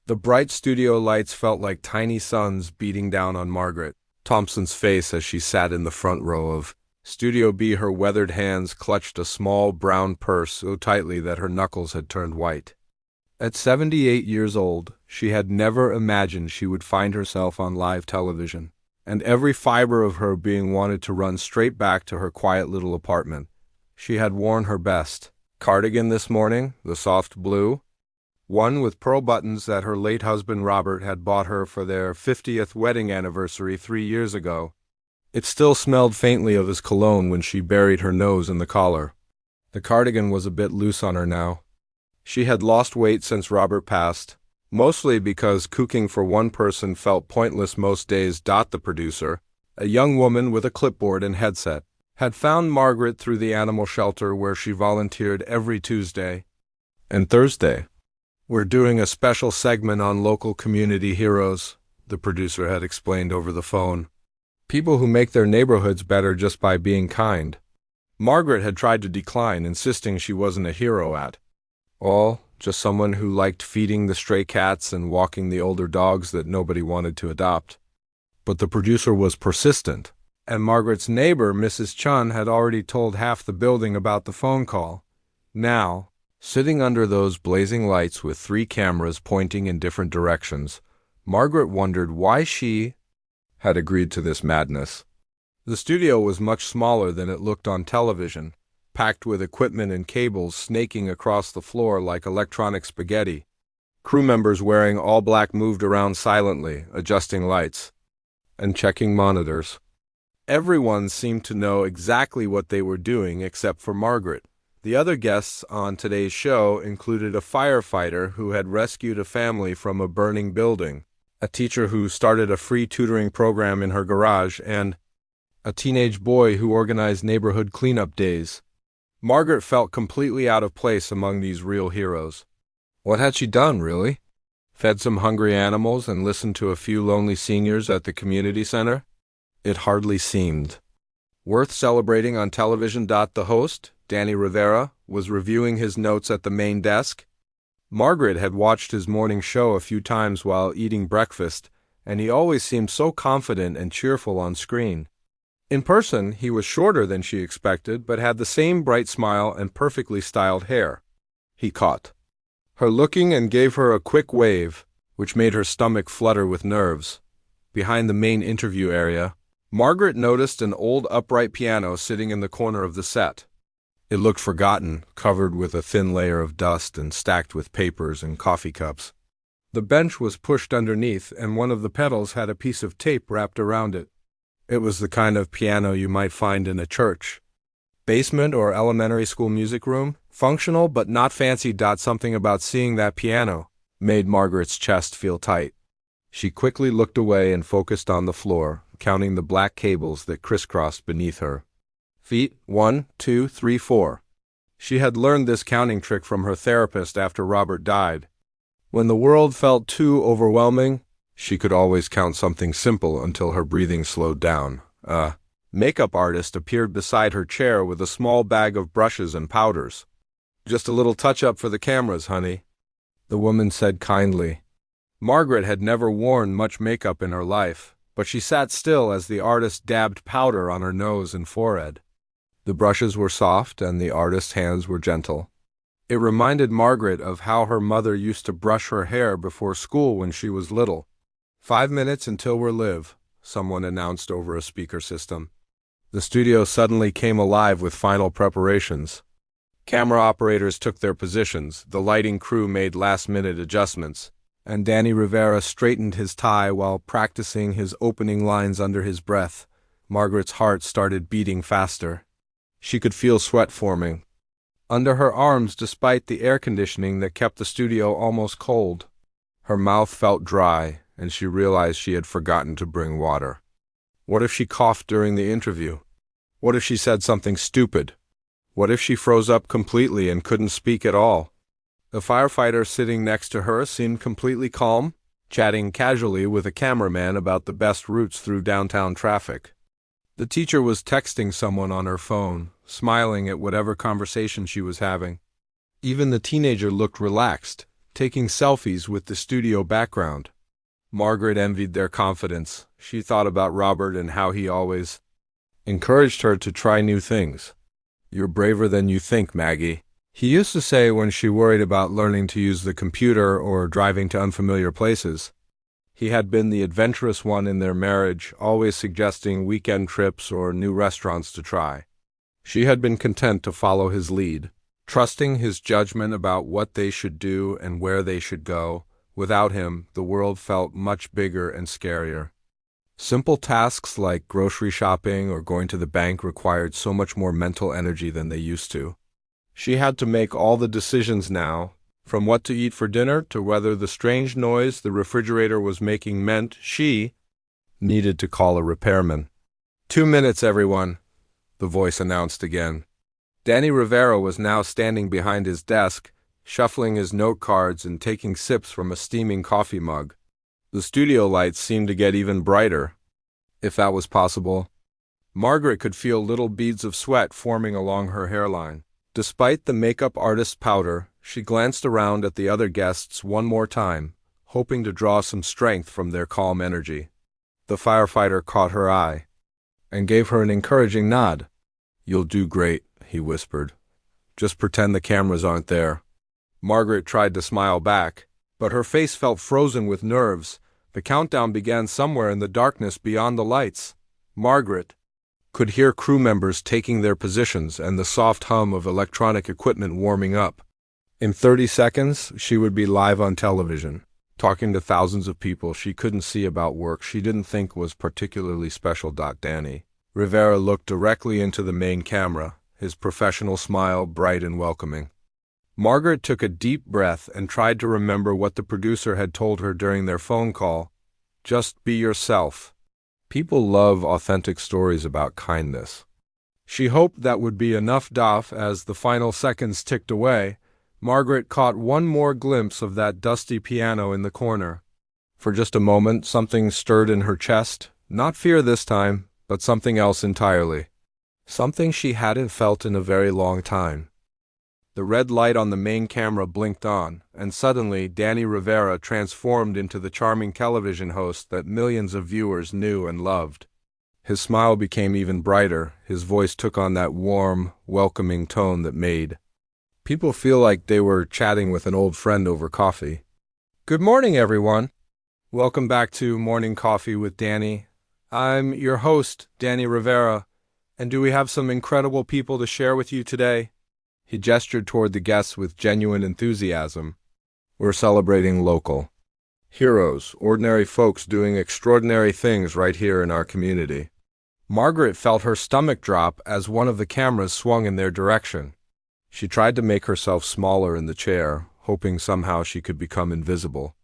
The bright studio lights felt like tiny suns beating down on Margaret Thompson's face as she sat in the front row of Studio B. Her weathered hands clutched a small brown purse so tightly that her knuckles had turned white. At 78 years old, she had never imagined she would find herself on live television, and every fiber of her being wanted to run straight back to her quiet little apartment. She had worn her best cardigan this morning, the soft blue, one with pearl buttons that her late husband Robert had bought her for their 50th wedding anniversary 3 years ago. It still smelled faintly of his cologne when she buried her nose in the collar. The cardigan was a bit loose on her now. She had lost weight since Robert passed, mostly because cooking for one person felt pointless most days. The producer, a young woman with a clipboard and headset, had found Margaret through the animal shelter where she volunteered every Tuesday and Thursday. "We're doing a special segment on local community heroes," the producer had explained over the phone. "People who make their neighborhoods better just by being kind." Margaret had tried to decline, insisting she wasn't a hero at all, just someone who liked feeding the stray cats and walking the older dogs that nobody wanted to adopt. But the producer was persistent, and Margaret's neighbor, Mrs. Chun, had already told half the building about the phone call. Now, sitting under those blazing lights with 3 cameras pointing in different directions, Margaret wondered why she had agreed to this madness. The studio was much smaller than it looked on television, packed with equipment and cables snaking across the floor like electronic spaghetti. Crew members wearing all black moved around silently, adjusting lights and checking monitors. Everyone seemed to know exactly what they were doing except for Margaret. The other guests on today's show included a firefighter who had rescued a family from a burning building, a teacher who started a free tutoring program in her garage, and a teenage boy who organized neighborhood cleanup days. Margaret felt completely out of place among these real heroes. What had she done, really? Fed some hungry animals and listened to a few lonely seniors at the community center? It hardly seemed worth celebrating on television. The host, Danny Rivera, was reviewing his notes at the main desk. Margaret had watched his morning show a few times while eating breakfast, and he always seemed so confident and cheerful on screen. In person, he was shorter than she expected, but had the same bright smile and perfectly styled hair. He caught her looking and gave her a quick wave, which made her stomach flutter with nerves. Behind the main interview area, Margaret noticed an old upright piano sitting in the corner of the set. It looked forgotten, covered with a thin layer of dust and stacked with papers and coffee cups. The bench was pushed underneath, and one of the pedals had a piece of tape wrapped around it. It was the kind of piano you might find in a church basement or elementary school music room, functional but not fancy. Something about seeing that piano made Margaret's chest feel tight. She quickly looked away and focused on the floor, counting the black cables that crisscrossed beneath her. Feet, 1, 2, 3, 4. She had learned this counting trick from her therapist after Robert died. When the world felt too overwhelming, she could always count something simple until her breathing slowed down. A makeup artist appeared beside her chair with a small bag of brushes and powders. "Just a little touch-up for the cameras, honey," the woman said kindly. Margaret had never worn much makeup in her life, but she sat still as the artist dabbed powder on her nose and forehead. The brushes were soft and the artist's hands were gentle. It reminded Margaret of how her mother used to brush her hair before school when she was little. 5 minutes until we're live," someone announced over a speaker system. The studio suddenly came alive with final preparations. Camera operators took their positions, the lighting crew made last-minute adjustments, and Danny Rivera straightened his tie while practicing his opening lines under his breath. Margaret's heart started beating faster. She could feel sweat forming under her arms despite the air conditioning that kept the studio almost cold. Her mouth felt dry, and she realized she had forgotten to bring water. What if she coughed during the interview? What if she said something stupid? What if she froze up completely and couldn't speak at all? The firefighter sitting next to her seemed completely calm, chatting casually with a cameraman about the best routes through downtown traffic. The teacher was texting someone on her phone, smiling at whatever conversation she was having. Even the teenager looked relaxed, taking selfies with the studio background. Margaret envied their confidence. She thought about Robert and how he always encouraged her to try new things. "You're braver than you think, Maggie," he used to say when she worried about learning to use the computer or driving to unfamiliar places. He had been the adventurous one in their marriage, always suggesting weekend trips or new restaurants to try. She had been content to follow his lead, trusting his judgment about what they should do and where they should go. Without him, the world felt much bigger and scarier. Simple tasks like grocery shopping or going to the bank required so much more mental energy than they used to. She had to make all the decisions now, from what to eat for dinner to whether the strange noise the refrigerator was making meant she needed to call a repairman. 2 minutes, everyone," the voice announced again. Danny Rivera was now standing behind his desk, shuffling his note cards and taking sips from a steaming coffee mug. The studio lights seemed to get even brighter, if that was possible. Margaret could feel little beads of sweat forming along her hairline. Despite the makeup artist's powder, she glanced around at the other guests one more time, hoping to draw some strength from their calm energy. The firefighter caught her eye and gave her an encouraging nod. "You'll do great," he whispered. "Just pretend the cameras aren't there." Margaret tried to smile back, but her face felt frozen with nerves. The countdown began somewhere in the darkness beyond the lights. Margaret could hear crew members taking their positions and the soft hum of electronic equipment warming up. In 30 seconds, she would be live on television, talking to thousands of people she couldn't see about work she didn't think was particularly special. Danny Rivera looked directly into the main camera, his professional smile bright and welcoming. Margaret took a deep breath and tried to remember what the producer had told her during their phone call. Just be yourself. People love authentic stories about kindness. She hoped that would be enough. As the final seconds ticked away, Margaret caught one more glimpse of that dusty piano in the corner. For just a moment, something stirred in her chest. Not fear this time, but something else entirely. Something she hadn't felt in a very long time. The red light on the main camera blinked on, and suddenly Danny Rivera transformed into the charming television host that millions of viewers knew and loved. His smile became even brighter, his voice took on that warm, welcoming tone that made people feel like they were chatting with an old friend over coffee. "Good morning, everyone. Welcome back to Morning Coffee with Danny. I'm your host, Danny Rivera, and do we have some incredible people to share with you today?" He gestured toward the guests with genuine enthusiasm. "We're celebrating local heroes, ordinary folks doing extraordinary things right here in our community." Margaret felt her stomach drop as one of the cameras swung in their direction. She tried to make herself smaller in the chair, hoping somehow she could become invisible.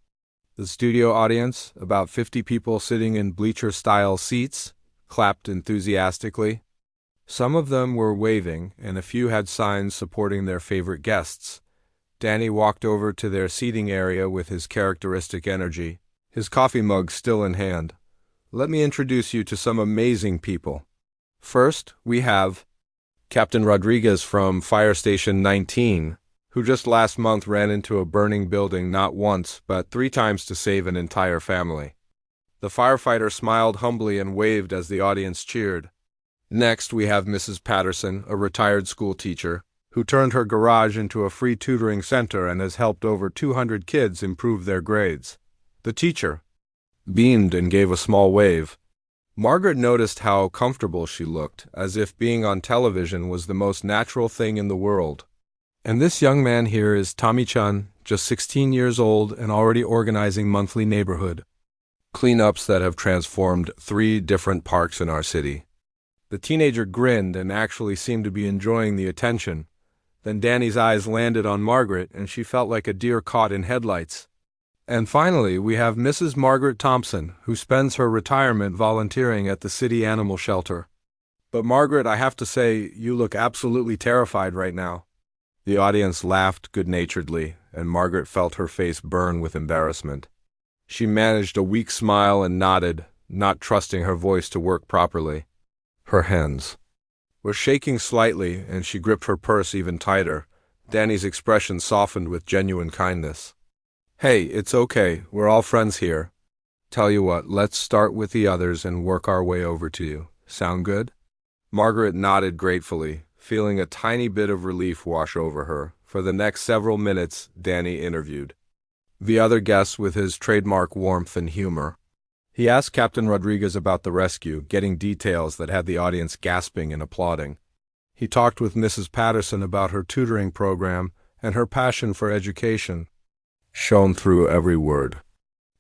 The studio audience, about 50 people sitting in bleacher-style seats, clapped enthusiastically. Some of them were waving, and a few had signs supporting their favorite guests. Danny walked over to their seating area with his characteristic energy, his coffee mug still in hand. "Let me introduce you to some amazing people. First, we have Captain Rodriguez from Fire Station 19, who just last month ran into a burning building not once, but 3 times to save an entire family." The firefighter smiled humbly and waved as the audience cheered. Next, we have Mrs. Patterson, a retired school teacher, who turned her garage into a free tutoring center and has helped over 200 kids improve their grades. The teacher beamed and gave a small wave. Margaret noticed how comfortable she looked, as if being on television was the most natural thing in the world. And this young man here is Tommy Chun, just 16 years old and already organizing monthly neighborhood cleanups that have transformed 3 different parks in our city. The teenager grinned and actually seemed to be enjoying the attention. Then Danny's eyes landed on Margaret, and she felt like a deer caught in headlights. And finally, we have Mrs. Margaret Thompson, who spends her retirement volunteering at the city animal shelter. "But Margaret, I have to say, you look absolutely terrified right now." The audience laughed good-naturedly, and Margaret felt her face burn with embarrassment. She managed a weak smile and nodded, not trusting her voice to work properly. Her hands were shaking slightly, and she gripped her purse even tighter. Danny's expression softened with genuine kindness. Hey, it's okay. We're all friends here. Tell you what, let's start with the others and work our way over to you. Sound good? Margaret nodded gratefully, feeling a tiny bit of relief wash over her. For the next several minutes, Danny interviewed the other guests with his trademark warmth and humor. He asked Captain Rodriguez about the rescue, getting details that had the audience gasping and applauding. He talked with Mrs. Patterson about her tutoring program and her passion for education, shone through every word.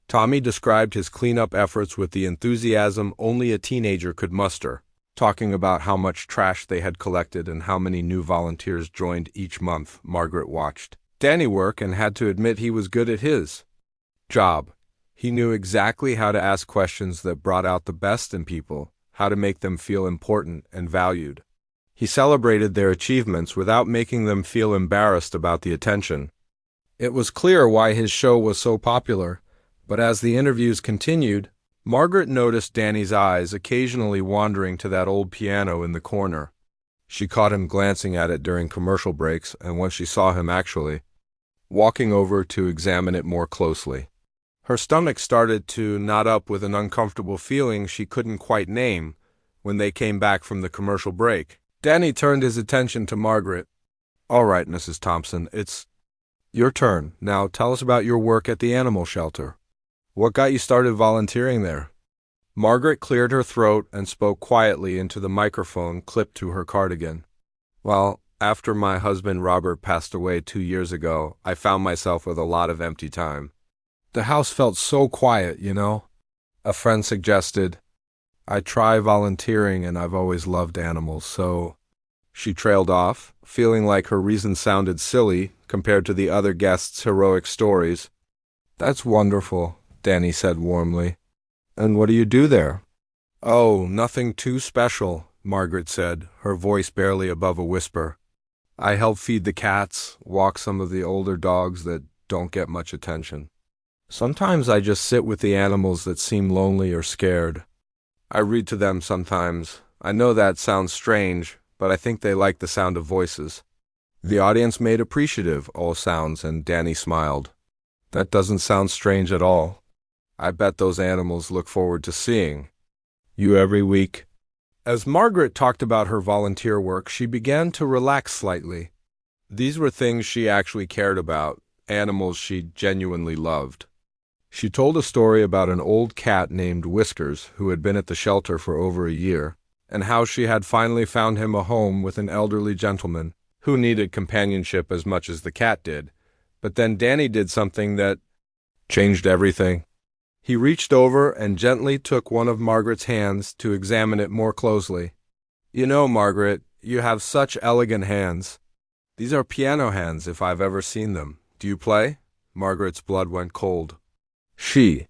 Tommy described his cleanup efforts with the enthusiasm only a teenager could muster, talking about how much trash they had collected and how many new volunteers joined each month. Margaret watched Danny work and had to admit he was good at his job. He knew exactly how to ask questions that brought out the best in people, how to make them feel important and valued. He celebrated their achievements without making them feel embarrassed about the attention. It was clear why his show was so popular, but as the interviews continued, Margaret noticed Danny's eyes occasionally wandering to that old piano in the corner. She caught him glancing at it during commercial breaks, and when she saw him actually walking over to examine it more closely, her stomach started to knot up with an uncomfortable feeling she couldn't quite name. When they came back from the commercial break, Danny turned his attention to Margaret. "All right, Mrs. Thompson, it's your turn. Now tell us about your work at the animal shelter. What got you started volunteering there?" Margaret cleared her throat and spoke quietly into the microphone clipped to her cardigan. "Well, after my husband Robert passed away 2 years ago, I found myself with a lot of empty time. The house felt so quiet, you know. A friend suggested I try volunteering, and I've always loved animals, so—" She trailed off, feeling like her reason sounded silly compared to the other guests' heroic stories. "That's wonderful," Danny said warmly. "And what do you do there?" "Oh, nothing too special," Margaret said, her voice barely above a whisper. "I help feed the cats, walk some of the older dogs that don't get much attention. Sometimes I just sit with the animals that seem lonely or scared. I read to them sometimes. I know that sounds strange, but I think they like the sound of voices." The audience made appreciative all sounds, and Danny smiled. "That doesn't sound strange at all. I bet those animals look forward to seeing you every week." As Margaret talked about her volunteer work, she began to relax slightly. These were things she actually cared about, animals she genuinely loved. She told a story about an old cat named Whiskers who had been at the shelter for over a year, and how she had finally found him a home with an elderly gentleman who needed companionship as much as the cat did. But then Danny did something that changed everything. He reached over and gently took one of Margaret's hands to examine it more closely. "You know, Margaret, you have such elegant hands. These are piano hands if I've ever seen them. Do you play?" Margaret's blood went cold. She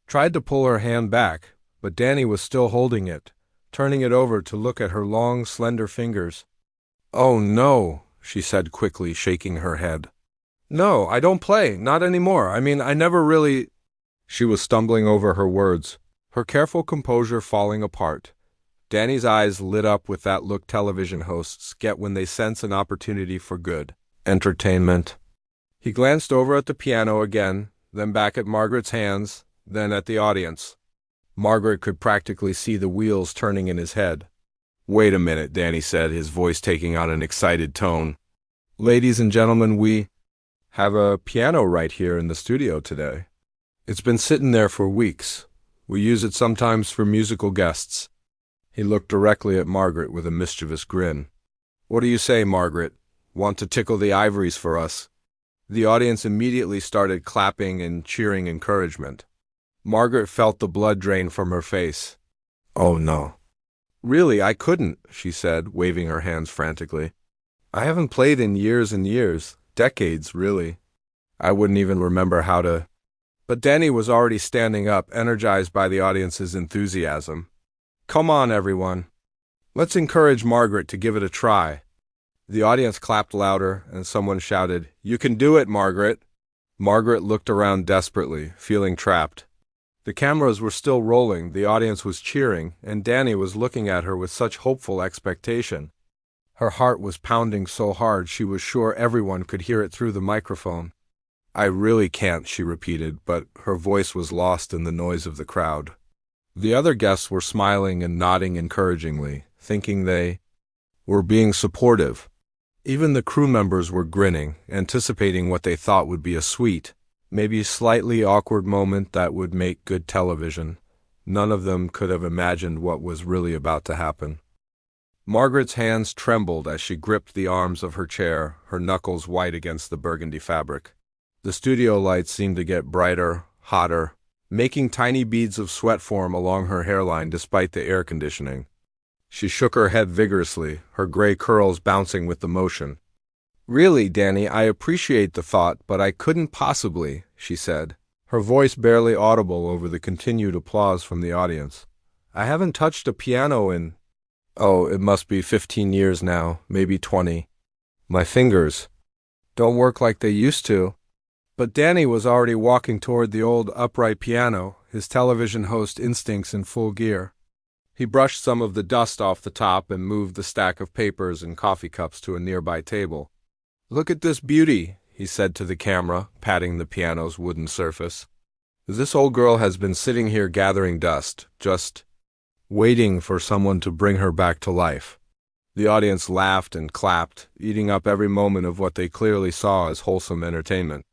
tried to pull her hand back, but Danny was still holding it, turning it over to look at her long, slender fingers. "Oh, no," she said quickly, shaking her head. "No, I don't play, not anymore. I mean, I never really—" She was stumbling over her words, her careful composure falling apart. Danny's eyes lit up with that look television hosts get when they sense an opportunity for good entertainment. He glanced over at the piano again, then back at Margaret's hands, then at the audience. Margaret could practically see the wheels turning in his head. "Wait a minute," Danny said, his voice taking on an excited tone. "Ladies and gentlemen, we have a piano right here in the studio today. It's been sitting there for weeks. We use it sometimes for musical guests." He looked directly at Margaret with a mischievous grin. "What do you say, Margaret? Want to tickle the ivories for us?" The audience immediately started clapping and cheering encouragement. Margaret felt the blood drain from her face. "Oh, no. Really, I couldn't," she said, waving her hands frantically. "I haven't played in years and years, decades, really. I wouldn't even remember how to—" But Danny was already standing up, energized by the audience's enthusiasm. "Come on, everyone. Let's encourage Margaret to give it a try." The audience clapped louder, and someone shouted, "You can do it, Margaret!" Margaret looked around desperately, feeling trapped. The cameras were still rolling, the audience was cheering, and Danny was looking at her with such hopeful expectation. Her heart was pounding so hard she was sure everyone could hear it through the microphone. I really can't, she repeated, but her voice was lost in the noise of the crowd. The other guests were smiling and nodding encouragingly, thinking they were being supportive. Even the crew members were grinning, anticipating what they thought would be a sweet, maybe slightly awkward moment that would make good television. None of them could have imagined what was really about to happen. Margaret's hands trembled as she gripped the arms of her chair, her knuckles white against the burgundy fabric. The studio lights seemed to get brighter, hotter, making tiny beads of sweat form along her hairline despite the air conditioning. She shook her head vigorously, her gray curls bouncing with the motion. "Really, Danny, I appreciate the thought, but I couldn't possibly," she said, her voice barely audible over the continued applause from the audience. "I haven't touched a piano in, oh, it must be 15 years now, maybe 20. My fingers don't work like they used to." But Danny was already walking toward the old upright piano, his television host instincts in full gear. He brushed some of the dust off the top and moved the stack of papers and coffee cups to a nearby table. "Look at this beauty," he said to the camera, patting the piano's wooden surface. "This old girl has been sitting here gathering dust, just waiting for someone to bring her back to life." The audience laughed and clapped, eating up every moment of what they clearly saw as wholesome entertainment.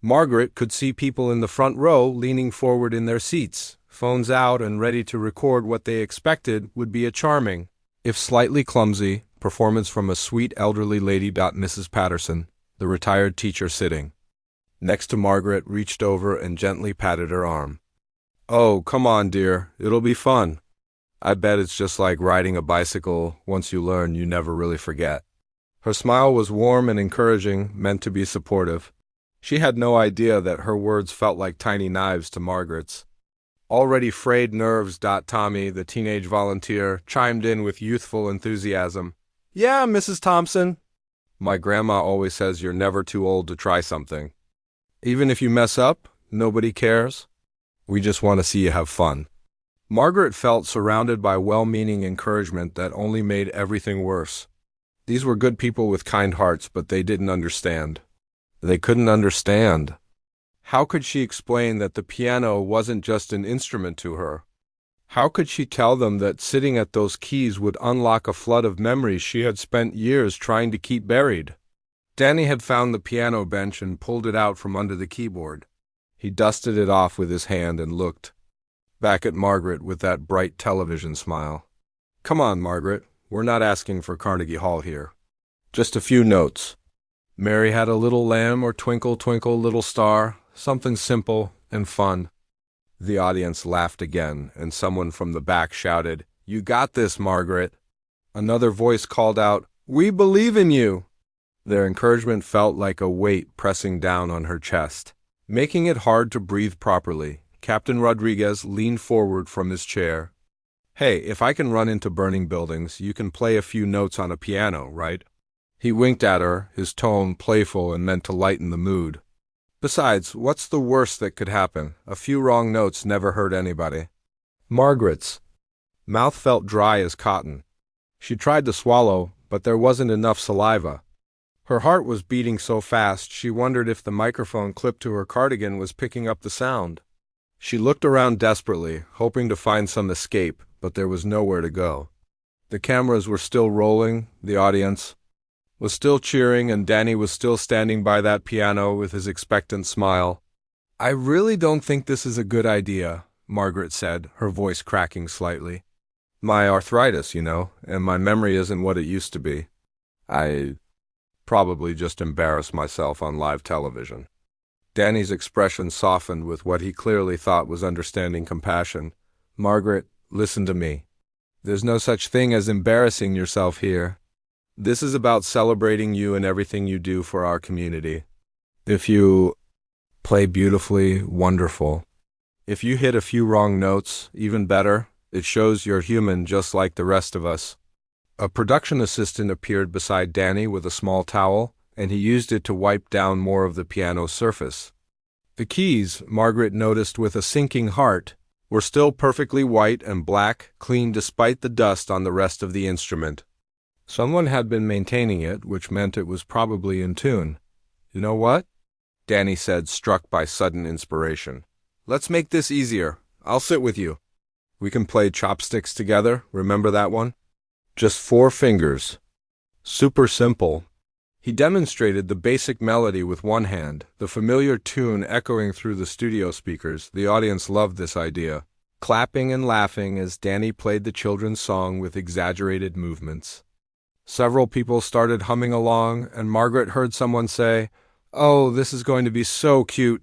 Margaret could see people in the front row leaning forward in their seats, phones out and ready to record what they expected would be a charming, if slightly clumsy, performance from a sweet elderly lady. Mrs. Patterson, the retired teacher sitting next to Margaret, reached over and gently patted her arm. "Oh, come on, dear, it'll be fun. I bet it's just like riding a bicycle. Once you learn, you never really forget." Her smile was warm and encouraging, meant to be supportive. She had no idea that her words felt like tiny knives to Margaret's already frayed nerves. Tommy, the teenage volunteer, chimed in with youthful enthusiasm. "Yeah, Mrs. Thompson. My grandma always says you're never too old to try something. Even if you mess up, nobody cares. We just want to see you have fun." Margaret felt surrounded by well-meaning encouragement that only made everything worse. These were good people with kind hearts, but they didn't understand. They couldn't understand. How could she explain that the piano wasn't just an instrument to her? How could she tell them that sitting at those keys would unlock a flood of memories she had spent years trying to keep buried? Danny had found the piano bench and pulled it out from under the keyboard. He dusted it off with his hand and looked back at Margaret with that bright television smile. "Come on, Margaret. We're not asking for Carnegie Hall here. Just a few notes. Mary had a little lamb, or Twinkle, Twinkle, Little Star, something simple and fun." The audience laughed again, and someone from the back shouted, "You got this, Margaret." Another voice called out, "We believe in you." Their encouragement felt like a weight pressing down on her chest, making it hard to breathe properly. Captain Rodriguez leaned forward from his chair. "Hey, if I can run into burning buildings, you can play a few notes on a piano, right?" He winked at her, his tone playful and meant to lighten the mood. "Besides, what's the worst that could happen? A few wrong notes never hurt anybody." Margaret's mouth felt dry as cotton. She tried to swallow, but there wasn't enough saliva. Her heart was beating so fast she wondered if the microphone clipped to her cardigan was picking up the sound. She looked around desperately, hoping to find some escape, but there was nowhere to go. The cameras were still rolling, the audience was still cheering, and Danny was still standing by that piano with his expectant smile. "I really don't think this is a good idea," Margaret said, her voice cracking slightly. "My arthritis, and my memory isn't what it used to be. I probably just embarrassed myself on live television." Danny's expression softened with what he clearly thought was understanding compassion. "Margaret, listen to me. There's no such thing as embarrassing yourself here. This is about celebrating you and everything you do for our community. If you play beautifully, wonderful. If you hit a few wrong notes, even better. It shows you're human just like the rest of us." A production assistant appeared beside Danny with a small towel, and he used it to wipe down more of the piano's surface. The keys, Margaret noticed with a sinking heart, were still perfectly white and black, clean despite the dust on the rest of the instrument. Someone had been maintaining it, which meant it was probably in tune. "You know what?" Danny said, struck by sudden inspiration. Let's make this easier. I'll sit with you. We can play chopsticks together, remember that one? Just 4 fingers. Super simple. He demonstrated the basic melody with one hand, the familiar tune echoing through the studio speakers. The audience loved this idea, clapping and laughing as Danny played the children's song with exaggerated movements. Several people started humming along, and Margaret heard someone say, "Oh, this is going to be so cute."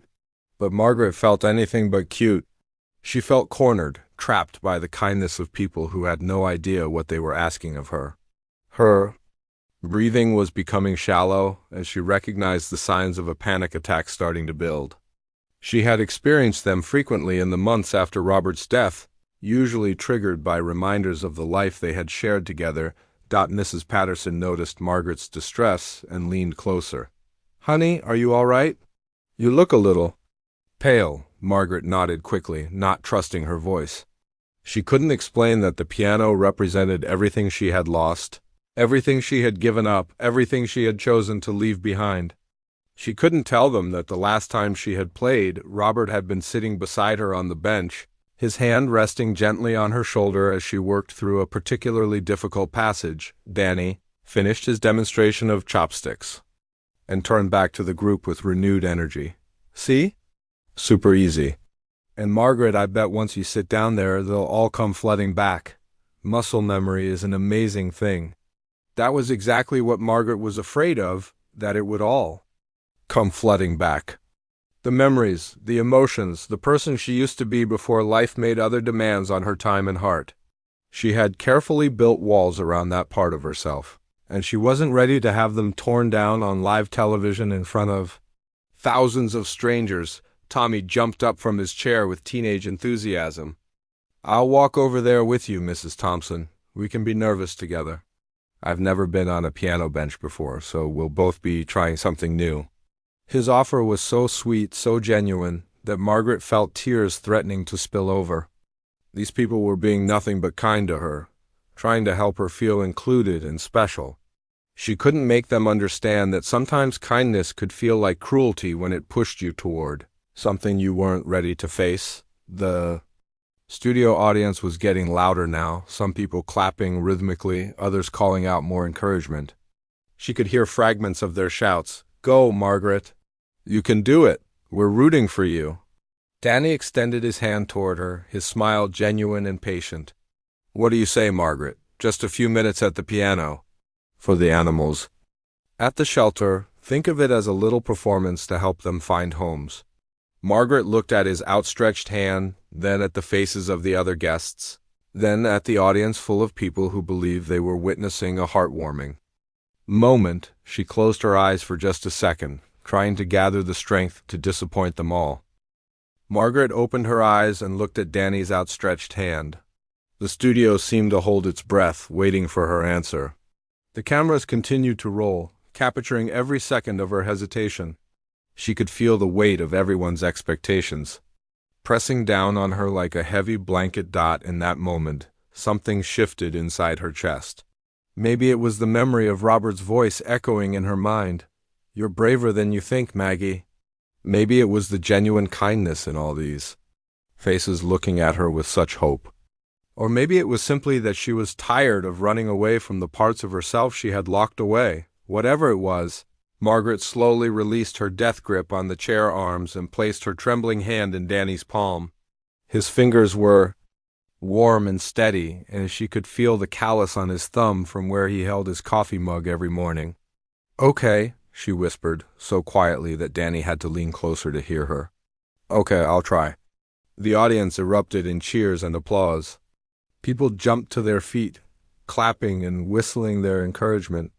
But Margaret felt anything but cute. She felt cornered, trapped by the kindness of people who had no idea what they were asking of her. Her breathing was becoming shallow as she recognized the signs of a panic attack starting to build. She had experienced them frequently in the months after Robert's death, usually triggered by reminders of the life they had shared together. Mrs. Patterson noticed Margaret's distress and leaned closer. "Honey, are you all right? You look a little pale." Margaret nodded quickly, not trusting her voice. She couldn't explain that the piano represented everything she had lost, everything she had given up, everything she had chosen to leave behind. She couldn't tell them that the last time she had played, Robert had been sitting beside her on the bench, his hand resting gently on her shoulder as she worked through a particularly difficult passage. Danny finished his demonstration of chopsticks and turned back to the group with renewed energy. "See? Super easy. And Margaret, I bet once you sit down there, they'll all come flooding back. Muscle memory is an amazing thing." That was exactly what Margaret was afraid of, that it would all come flooding back. The memories, the emotions, the person she used to be before life made other demands on her time and heart. She had carefully built walls around that part of herself, and she wasn't ready to have them torn down on live television in front of thousands of strangers. Tommy jumped up from his chair with teenage enthusiasm. "I'll walk over there with you, Mrs. Thompson. We can be nervous together. I've never been on a piano bench before, so we'll both be trying something new." His offer was so sweet, so genuine, that Margaret felt tears threatening to spill over. These people were being nothing but kind to her, trying to help her feel included and special. She couldn't make them understand that sometimes kindness could feel like cruelty when it pushed you toward something you weren't ready to face. The studio audience was getting louder now, some people clapping rhythmically, others calling out more encouragement. She could hear fragments of their shouts. "Go, Margaret. You can do it. We're rooting for you." Danny extended his hand toward her, his smile genuine and patient. "What do you say, Margaret? Just a few minutes at the piano. For the animals. At the shelter, think of it as a little performance to help them find homes." Margaret looked at his outstretched hand, then at the faces of the other guests, then at the audience full of people who believed they were witnessing a heartwarming moment. She closed her eyes for just a second, trying to gather the strength to disappoint them all. Margaret opened her eyes and looked at Danny's outstretched hand. The studio seemed to hold its breath, waiting for her answer. The cameras continued to roll, capturing every second of her hesitation. She could feel the weight of everyone's expectations pressing down on her like a heavy blanket. In that moment, something shifted inside her chest. Maybe it was the memory of Robert's voice echoing in her mind. "You're braver than you think, Maggie." Maybe it was the genuine kindness in all these faces looking at her with such hope. Or maybe it was simply that she was tired of running away from the parts of herself she had locked away. Whatever it was, Margaret slowly released her death grip on the chair arms and placed her trembling hand in Danny's palm. His fingers were warm and steady, and she could feel the callus on his thumb from where he held his coffee mug every morning. "Okay," she whispered, so quietly that Danny had to lean closer to hear her. "Okay, I'll try." The audience erupted in cheers and applause. People jumped to their feet, clapping and whistling their encouragement.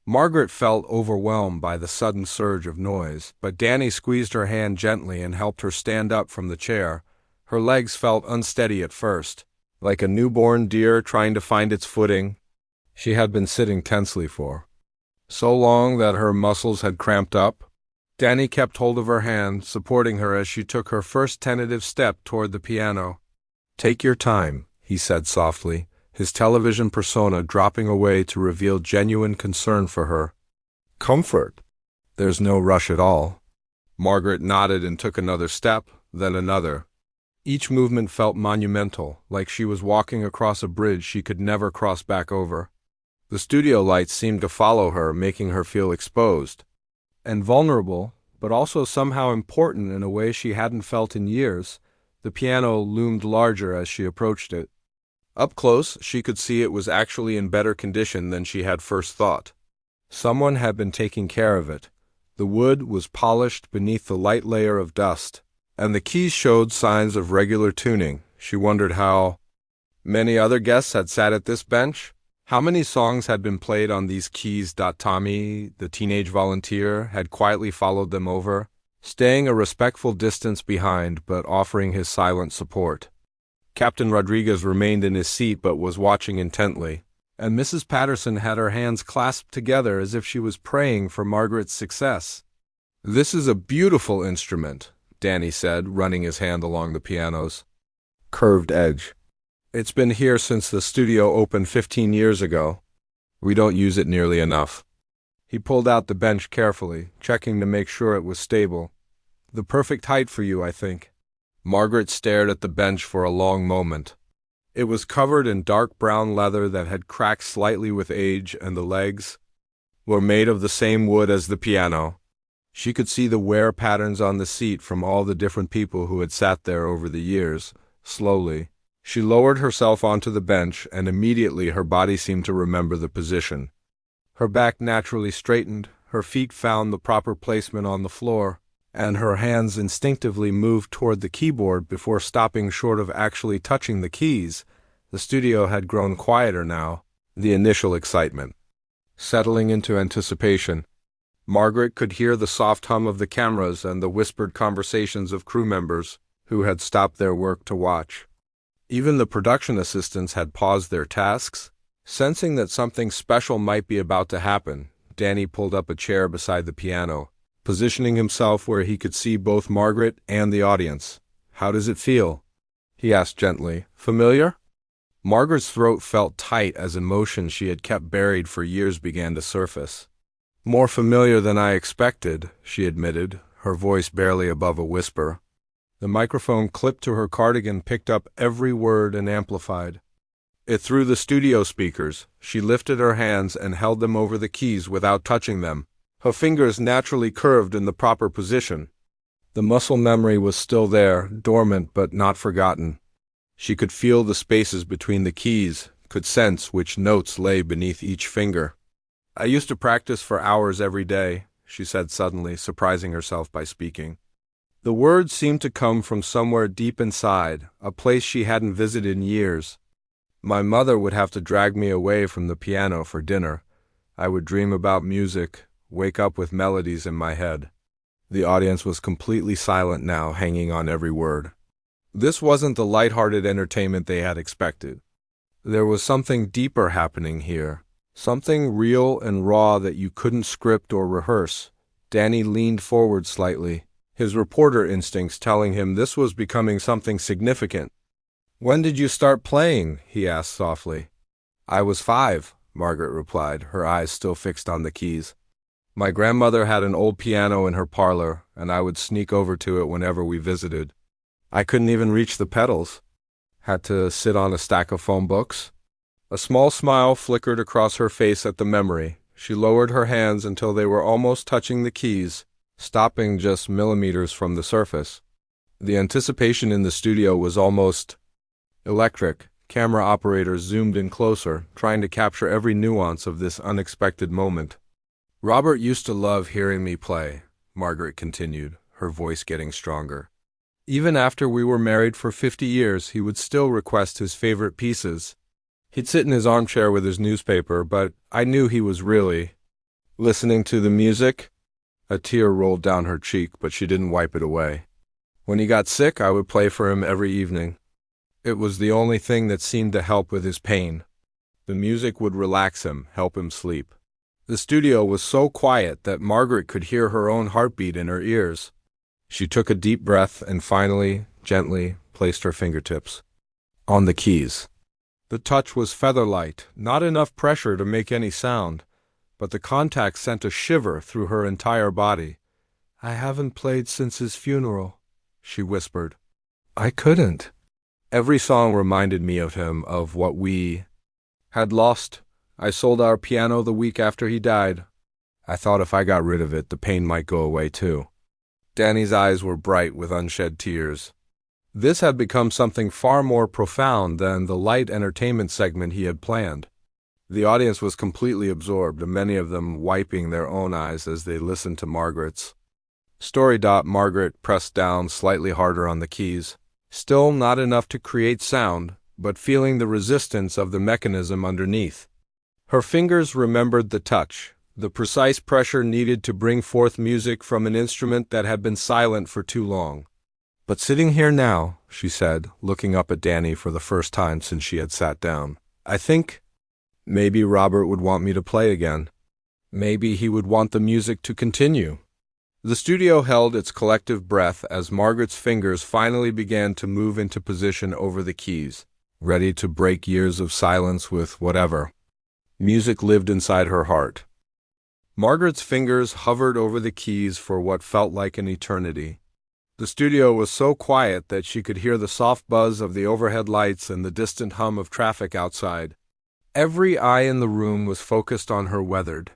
Margaret felt overwhelmed by the sudden surge of noise, but Danny squeezed her hand gently and helped her stand up from the chair. Her legs felt unsteady at first, like a newborn deer trying to find its footing. She had been sitting tensely for so long that her muscles had cramped up. Danny kept hold of her hand, supporting her as she took her first tentative step toward the piano. "Take your time," he said softly, his television persona dropping away to reveal genuine concern for her. "Comfort. There's no rush at all." Margaret nodded and took another step, then another. Each movement felt monumental, like she was walking across a bridge she could never cross back over. The studio lights seemed to follow her, making her feel exposed and vulnerable, but also somehow important in a way she hadn't felt in years. The piano loomed larger as she approached it. Up close, she could see it was actually in better condition than she had first thought. Someone had been taking care of it. The wood was polished beneath the light layer of dust, and the keys showed signs of regular tuning. She wondered how many other guests had sat at this bench. How many songs had been played on these keys? Tommy, the teenage volunteer, had quietly followed them over, staying a respectful distance behind but offering his silent support. Captain Rodriguez remained in his seat but was watching intently, and Mrs. Patterson had her hands clasped together as if she was praying for Margaret's success. "This is a beautiful instrument," Danny said, running his hand along the piano's curved edge. "It's been here since the studio opened 15 years ago. We don't use it nearly enough." He pulled out the bench carefully, checking to make sure it was stable. "The perfect height for you, I think." Margaret stared at the bench for a long moment. It was covered in dark brown leather that had cracked slightly with age, and the legs were made of the same wood as the piano. She could see the wear patterns on the seat from all the different people who had sat there over the years. Slowly, she lowered herself onto the bench, and immediately her body seemed to remember the position. Her back naturally straightened, her feet found the proper placement on the floor, and her hands instinctively moved toward the keyboard before stopping short of actually touching the keys. The studio had grown quieter now, the initial excitement settling into anticipation. Margaret could hear the soft hum of the cameras and the whispered conversations of crew members who had stopped their work to watch. Even the production assistants had paused their tasks. Sensing that something special might be about to happen, Danny pulled up a chair beside the piano, positioning himself where he could see both Margaret and the audience. "How does it feel?" he asked gently. "Familiar?" Margaret's throat felt tight as emotions she had kept buried for years began to surface. "More familiar than I expected," she admitted, her voice barely above a whisper. The microphone clipped to her cardigan picked up every word and amplified it through the studio speakers. She lifted her hands and held them over the keys without touching them, her fingers naturally curved in the proper position. The muscle memory was still there, dormant but not forgotten. She could feel the spaces between the keys, could sense which notes lay beneath each finger. "I used to practice for hours every day," she said suddenly, surprising herself by speaking. The words seemed to come from somewhere deep inside, a place she hadn't visited in years. "My mother would have to drag me away from the piano for dinner. I would dream about music, wake up with melodies in my head." The audience was completely silent now, hanging on every word. This wasn't the lighthearted entertainment they had expected. There was something deeper happening here, something real and raw that you couldn't script or rehearse. Danny leaned forward slightly, his reporter instincts telling him this was becoming something significant. "When did you start playing?" he asked softly. "I was 5, Margaret replied, her eyes still fixed on the keys. "My grandmother had an old piano in her parlor, and I would sneak over to it whenever we visited. I couldn't even reach the pedals. Had to sit on a stack of phone books." A small smile flickered across her face at the memory. She lowered her hands until they were almost touching the keys, stopping just millimeters from the surface. The anticipation in the studio was almost electric. Camera operators zoomed in closer, trying to capture every nuance of this unexpected moment. "Robert used to love hearing me play," Margaret continued, her voice getting stronger. "Even after we were married for 50 years, he would still request his favorite pieces. He'd sit in his armchair with his newspaper, but I knew he was really listening to the music." A tear rolled down her cheek, but she didn't wipe it away. "When he got sick, I would play for him every evening. It was the only thing that seemed to help with his pain. The music would relax him, help him sleep." The studio was so quiet that Margaret could hear her own heartbeat in her ears. She took a deep breath and finally, gently, placed her fingertips on the keys. The touch was feather-light, not enough pressure to make any sound, but the contact sent a shiver through her entire body. I haven't played since his funeral, she whispered. I couldn't. Every song reminded me of him, of what we had lost. I sold our piano the week after he died. I thought if I got rid of it, the pain might go away too. Danny's eyes were bright with unshed tears. This had become something far more profound than the light entertainment segment he had planned. The audience was completely absorbed, and many of them wiping their own eyes as they listened to Margaret's story. Margaret pressed down slightly harder on the keys. Still not enough to create sound, but feeling the resistance of the mechanism underneath. Her fingers remembered the touch, the precise pressure needed to bring forth music from an instrument that had been silent for too long. But sitting here now, she said, looking up at Danny for the first time since she had sat down, I think maybe Robert would want me to play again. Maybe he would want the music to continue. The studio held its collective breath as Margaret's fingers finally began to move into position over the keys, ready to break years of silence with whatever music lived inside her heart. Margaret's fingers hovered over the keys for what felt like an eternity. The studio was so quiet that she could hear the soft buzz of the overhead lights and the distant hum of traffic outside. Every eye in the room was focused on her weathered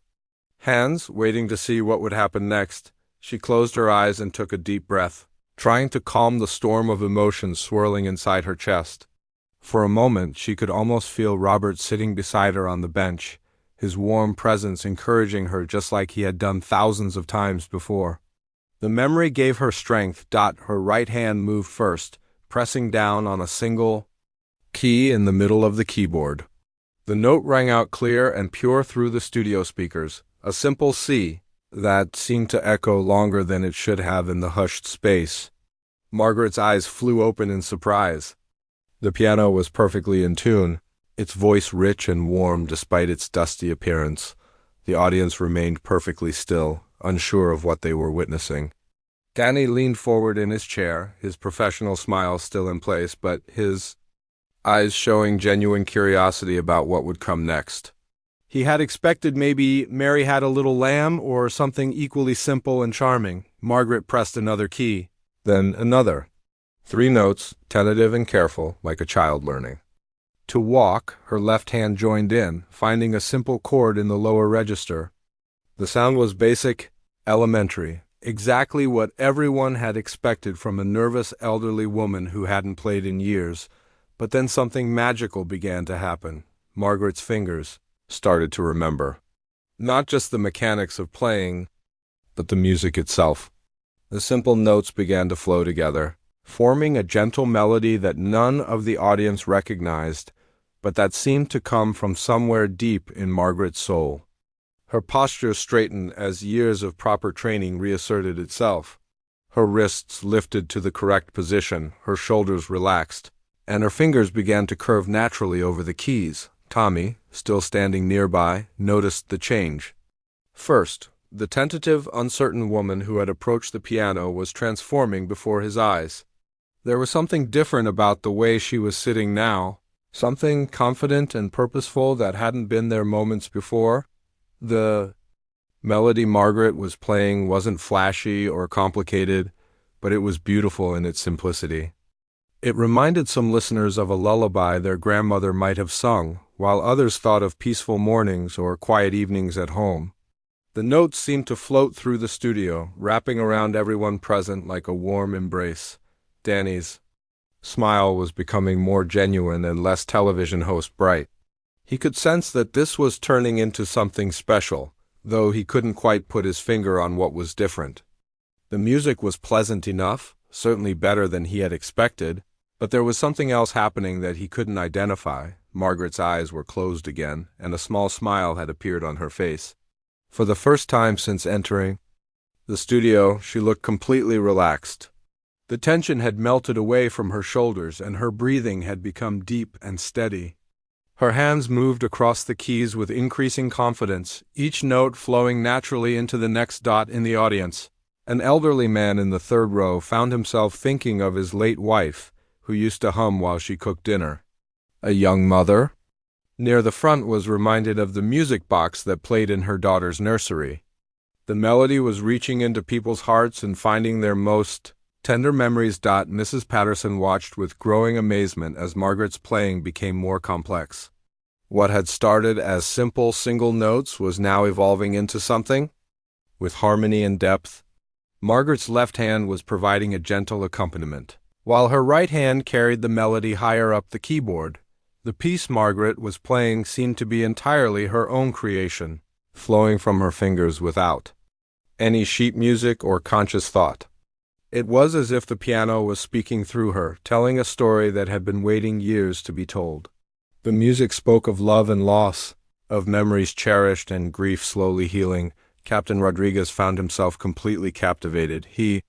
hands, waiting to see what would happen next. She closed her eyes and took a deep breath, trying to calm the storm of emotions swirling inside her chest. For a moment, she could almost feel Robert sitting beside her on the bench, his warm presence encouraging her just like he had done thousands of times before. The memory gave her strength. Her right hand moved first, pressing down on a single key in the middle of the keyboard. The note rang out clear and pure through the studio speakers, a simple C that seemed to echo longer than it should have in the hushed space. Margaret's eyes flew open in surprise. The piano was perfectly in tune, its voice rich and warm despite its dusty appearance. The audience remained perfectly still, unsure of what they were witnessing. Danny leaned forward in his chair, his professional smile still in place, but his eyes showing genuine curiosity about what would come next. He had expected maybe Mary Had a Little Lamb or something equally simple and charming. Margaret pressed another key, then another. 3 notes, tentative and careful, like a child learning. To walk, her left hand joined in, finding a simple chord in the lower register. The sound was basic, elementary, exactly what everyone had expected from a nervous elderly woman who hadn't played in years. But then something magical began to happen. Margaret's fingers started to remember. Not just the mechanics of playing, but the music itself. The simple notes began to flow together, forming a gentle melody that none of the audience recognized, but that seemed to come from somewhere deep in Margaret's soul. Her posture straightened as years of proper training reasserted itself. Her wrists lifted to the correct position, her shoulders relaxed, and her fingers began to curve naturally over the keys. Tommy, still standing nearby, noticed the change. First, the tentative, uncertain woman who had approached the piano was transforming before his eyes. There was something different about the way she was sitting now, something confident and purposeful that hadn't been there moments before. The melody Margaret was playing wasn't flashy or complicated, but it was beautiful in its simplicity. It reminded some listeners of a lullaby their grandmother might have sung, while others thought of peaceful mornings or quiet evenings at home. The notes seemed to float through the studio, wrapping around everyone present like a warm embrace. Danny's smile was becoming more genuine and less television host bright. He could sense that this was turning into something special, though he couldn't quite put his finger on what was different. The music was pleasant enough, certainly better than he had expected, but there was something else happening that he couldn't identify. Margaret's eyes were closed again, and a small smile had appeared on her face. For the first time since entering the studio, she looked completely relaxed. The tension had melted away from her shoulders, and her breathing had become deep and steady. Her hands moved across the keys with increasing confidence, each note flowing naturally into the next dot in the audience. An elderly man in the third row found himself thinking of his late wife, who used to hum while she cooked dinner. A young mother, near the front, was reminded of the music box that played in her daughter's nursery. The melody was reaching into people's hearts and finding their most tender memories. Mrs. Patterson watched with growing amazement as Margaret's playing became more complex. What had started as simple single notes was now evolving into something with harmony and depth. Margaret's left hand was providing a gentle accompaniment, while her right hand carried the melody higher up the keyboard. The piece Margaret was playing seemed to be entirely her own creation, flowing from her fingers without any sheet music or conscious thought. It was as if the piano was speaking through her, telling a story that had been waiting years to be told. The music spoke of love and loss, of memories cherished and grief slowly healing. Captain Rodriguez found himself completely captivated. He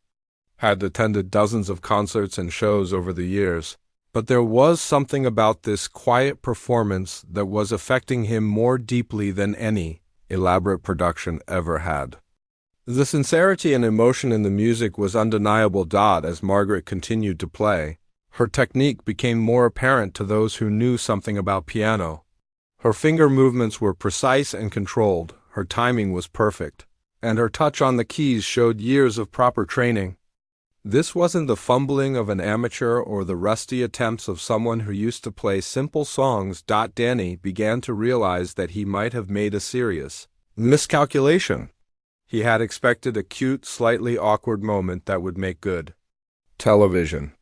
had attended dozens of concerts and shows over the years, but there was something about this quiet performance that was affecting him more deeply than any elaborate production ever had. The sincerity and emotion in the music was undeniable. As Margaret continued to play, her technique became more apparent to those who knew something about piano. Her finger movements were precise and controlled, her timing was perfect, and her touch on the keys showed years of proper training. This wasn't the fumbling of an amateur or the rusty attempts of someone who used to play simple songs. Danny began to realize that he might have made a serious miscalculation. He had expected a cute, slightly awkward moment that would make good television.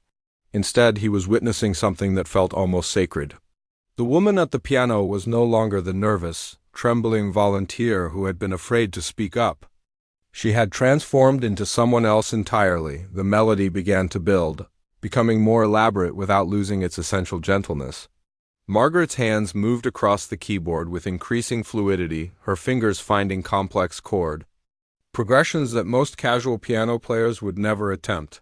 Instead, he was witnessing something that felt almost sacred. The woman at the piano was no longer the nervous, trembling volunteer who had been afraid to speak up. She had transformed into someone else entirely. The melody began to build, becoming more elaborate without losing its essential gentleness. Margaret's hands moved across the keyboard with increasing fluidity, her fingers finding complex chord progressions that most casual piano players would never attempt.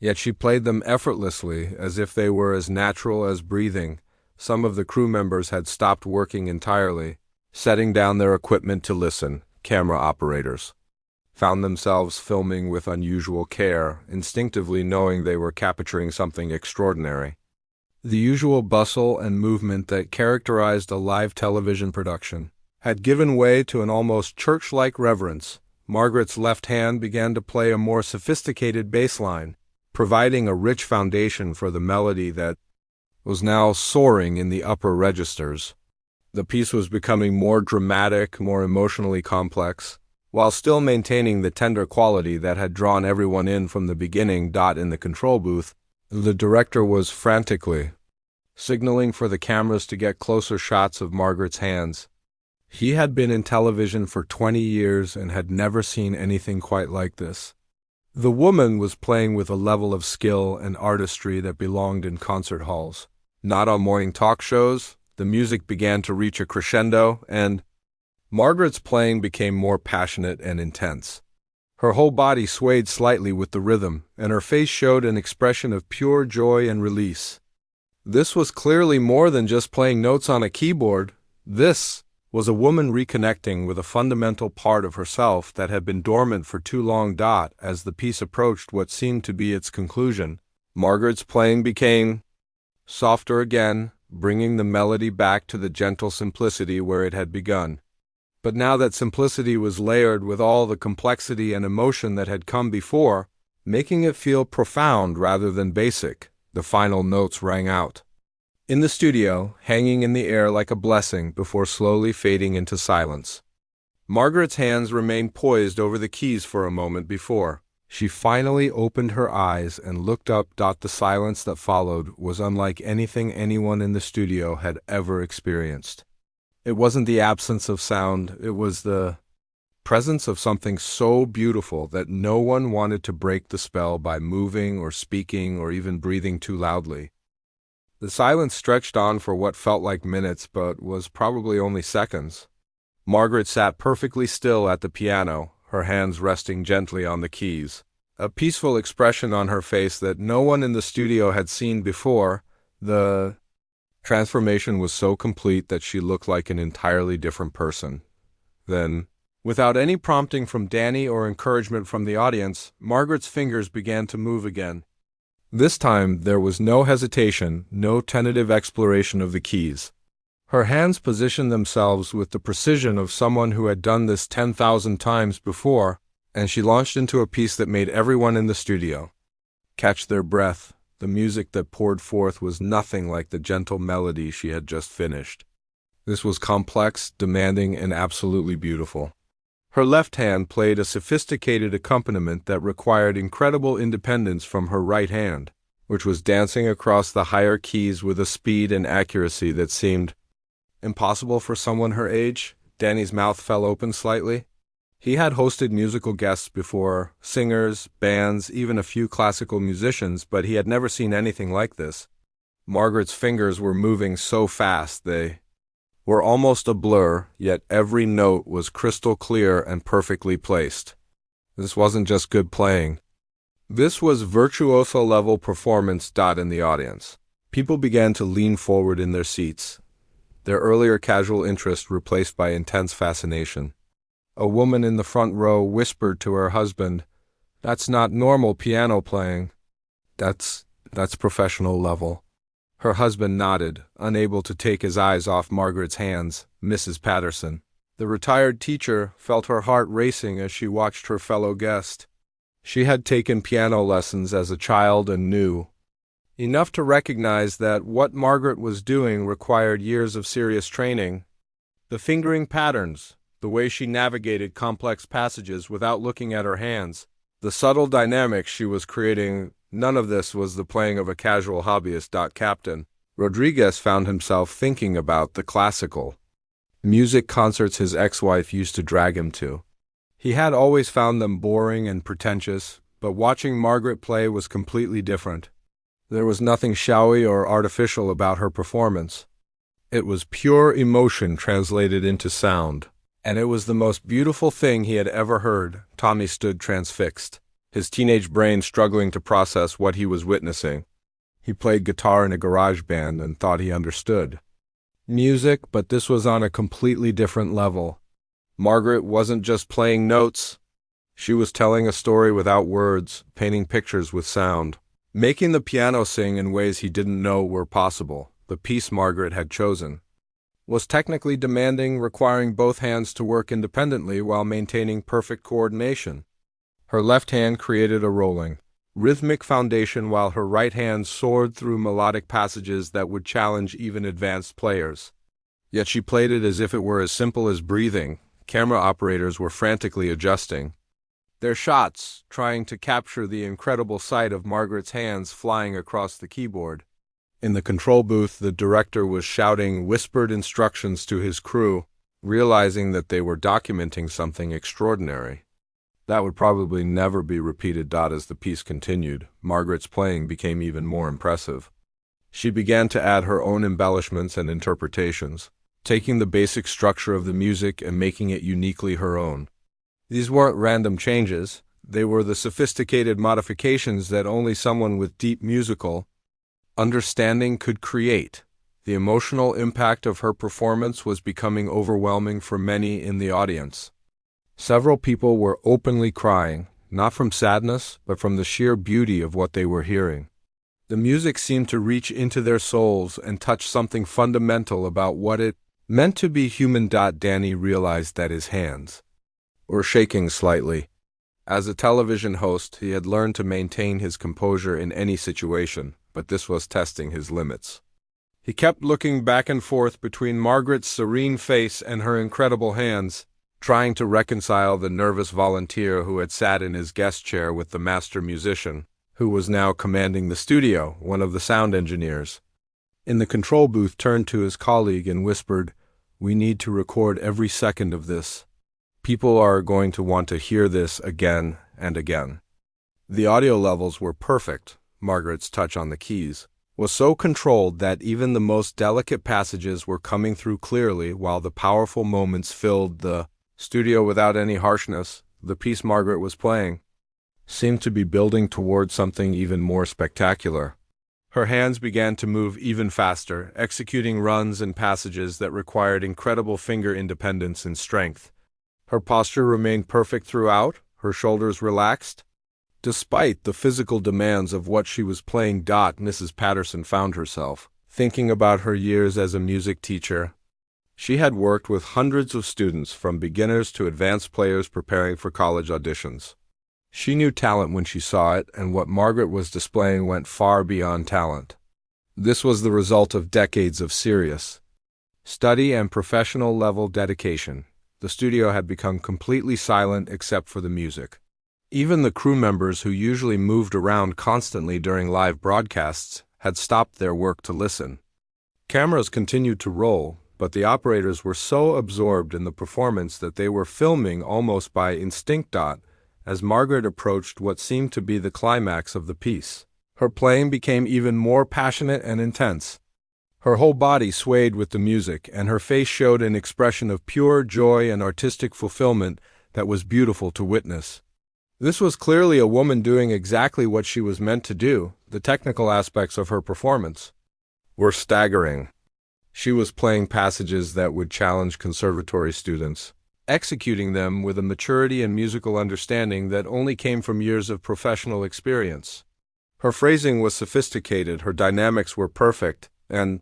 Yet she played them effortlessly, as if they were as natural as breathing. Some of the crew members had stopped working entirely, setting down their equipment to listen. Camera operators found themselves filming with unusual care, instinctively knowing they were capturing something extraordinary. The usual bustle and movement that characterized a live television production had given way to an almost church-like reverence. Margaret's left hand began to play a more sophisticated bass line, providing a rich foundation for the melody that was now soaring in the upper registers. The piece was becoming more dramatic, more emotionally complex, while still maintaining the tender quality that had drawn everyone in from the beginning. In the control booth, the director was frantically signaling for the cameras to get closer shots of Margaret's hands. He had been in television for 20 years and had never seen anything quite like this. The woman was playing with a level of skill and artistry that belonged in concert halls, not on morning talk shows. The music began to reach a crescendo, and Margaret's playing became more passionate and intense. Her whole body swayed slightly with the rhythm, and her face showed an expression of pure joy and release. This was clearly more than just playing notes on a keyboard. This was a woman reconnecting with a fundamental part of herself that had been dormant for too long. As the piece approached what seemed to be its conclusion, Margaret's playing became softer again, bringing the melody back to the gentle simplicity where it had begun. But now that simplicity was layered with all the complexity and emotion that had come before, making it feel profound rather than basic. The final notes rang out in the studio, hanging in the air like a blessing before slowly fading into silence. Margaret's hands remained poised over the keys for a moment before she finally opened her eyes and looked up. The silence that followed was unlike anything anyone in the studio had ever experienced. It wasn't the absence of sound, it was the presence of something so beautiful that no one wanted to break the spell by moving or speaking or even breathing too loudly. The silence stretched on for what felt like minutes but was probably only seconds. Margaret sat perfectly still at the piano, her hands resting gently on the keys, a peaceful expression on her face that no one in the studio had seen before. The transformation was so complete that she looked like an entirely different person. Then, without any prompting from Danny or encouragement from the audience, Margaret's fingers began to move again. This time there was no hesitation, no tentative exploration of the keys. Her hands positioned themselves with the precision of someone who had done this 10,000 times before, and she launched into a piece that made everyone in the studio catch their breath. The music that poured forth was nothing like the gentle melody she had just finished. This was complex, demanding, and absolutely beautiful. Her left hand played a sophisticated accompaniment that required incredible independence from her right hand, which was dancing across the higher keys with a speed and accuracy that seemed impossible for someone her age. Danny's mouth fell open slightly. He had hosted musical guests before, singers, bands, even a few classical musicians, but he had never seen anything like this. Margaret's fingers were moving so fast they were almost a blur, yet every note was crystal clear and perfectly placed. This wasn't just good playing. This was virtuoso-level performance. In the audience, people began to lean forward in their seats, their earlier casual interest replaced by intense fascination. A woman in the front row whispered to her husband, "That's not normal piano playing. That's professional level." Her husband nodded, unable to take his eyes off Margaret's hands. Mrs. Patterson, the retired teacher, felt her heart racing as she watched her fellow guest. She had taken piano lessons as a child and knew enough to recognize that what Margaret was doing required years of serious training. The fingering patterns, the way she navigated complex passages without looking at her hands, the subtle dynamics she was creating, none of this was the playing of a casual hobbyist. Captain Rodriguez found himself thinking about the classical music concerts his ex-wife used to drag him to. He had always found them boring and pretentious, but watching Margaret play was completely different. There was nothing showy or artificial about her performance. It was pure emotion translated into sound, and it was the most beautiful thing he had ever heard. Tommy stood transfixed, his teenage brain struggling to process what he was witnessing. He played guitar in a garage band and thought he understood music, but this was on a completely different level. Margaret wasn't just playing notes. She was telling a story without words, painting pictures with sound, making the piano sing in ways he didn't know were possible. The piece Margaret had chosen was technically demanding, requiring both hands to work independently while maintaining perfect coordination. Her left hand created a rolling, rhythmic foundation while her right hand soared through melodic passages that would challenge even advanced players. Yet she played it as if it were as simple as breathing. Camera operators were frantically adjusting their shots, trying to capture the incredible sight of Margaret's hands flying across the keyboard. In the control booth, the director was shouting whispered instructions to his crew, realizing that they were documenting something extraordinary that would probably never be repeated. As the piece continued, Margaret's playing became even more impressive. She began to add her own embellishments and interpretations, taking the basic structure of the music and making it uniquely her own. These weren't random changes, they were the sophisticated modifications that only someone with deep musical understanding could create. The emotional impact of her performance was becoming overwhelming for many in the audience. Several people were openly crying, not from sadness, but from the sheer beauty of what they were hearing. The music seemed to reach into their souls and touch something fundamental about what it meant to be human. Danny realized that his hands were shaking slightly. As a television host, he had learned to maintain his composure in any situation, but this was testing his limits. He kept looking back and forth between Margaret's serene face and her incredible hands, trying to reconcile the nervous volunteer who had sat in his guest chair with the master musician, who was now commanding the studio, one of the sound engineers. In the control booth, turned to his colleague and whispered, "We need to record every second of this. People are going to want to hear this again and again." The audio levels were perfect. Margaret's touch on the keys was so controlled that even the most delicate passages were coming through clearly, while the powerful moments filled the studio without any harshness. The piece Margaret was playing seemed to be building toward something even more spectacular. Her hands began to move even faster, executing runs and passages that required incredible finger independence and strength. Her posture remained perfect throughout, her shoulders relaxed, despite the physical demands of what she was playing. Mrs. Patterson found herself thinking about her years as a music teacher, She had worked with hundreds of students, from beginners to advanced players preparing for college auditions. She knew talent when she saw it, and what Margaret was displaying went far beyond talent. This was the result of decades of serious study and professional-level dedication. The studio had become completely silent except for the music. Even the crew members, who usually moved around constantly during live broadcasts, had stopped their work to listen. Cameras continued to roll, but the operators were so absorbed in the performance that they were filming almost by instinct. As Margaret approached what seemed to be the climax of the piece, her playing became even more passionate and intense. Her whole body swayed with the music, and her face showed an expression of pure joy and artistic fulfillment that was beautiful to witness. This was clearly a woman doing exactly what she was meant to do. The technical aspects of her performance were staggering. She was playing passages that would challenge conservatory students, executing them with a maturity and musical understanding that only came from years of professional experience. Her phrasing was sophisticated, her dynamics were perfect, and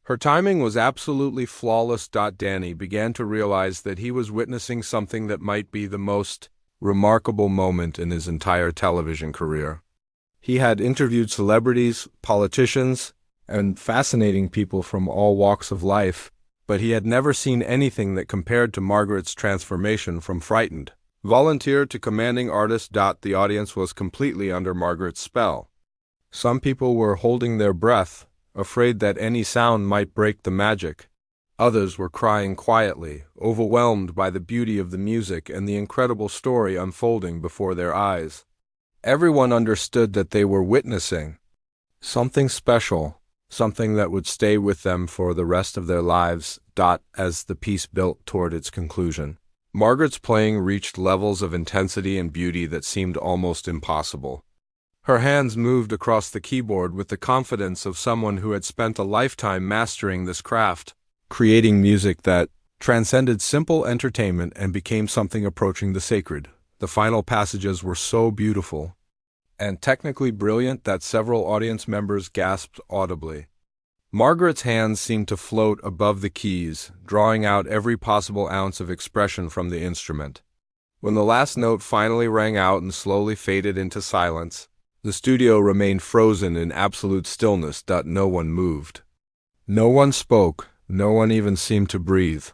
her timing was absolutely flawless. Danny began to realize that he was witnessing something that might be the most remarkable moment in his entire television career. He had interviewed celebrities, politicians, and fascinating people from all walks of life, but he had never seen anything that compared to Margaret's transformation from frightened volunteer to commanding artist. The audience was completely under Margaret's spell. Some people were holding their breath, afraid that any sound might break the magic. Others were crying quietly, overwhelmed by the beauty of the music and the incredible story unfolding before their eyes. Everyone understood that they were witnessing something special, something that would stay with them for the rest of their lives. As the piece built toward its conclusion, Margaret's playing reached levels of intensity and beauty that seemed almost impossible. Her hands moved across the keyboard with the confidence of someone who had spent a lifetime mastering this craft, creating music that transcended simple entertainment and became something approaching the sacred. The final passages were so beautiful and technically brilliant that several audience members gasped audibly. Margaret's hands seemed to float above the keys, drawing out every possible ounce of expression from the instrument. When the last note finally rang out and slowly faded into silence, the studio remained frozen in absolute stillness. No one moved. No one spoke. No one even seemed to breathe.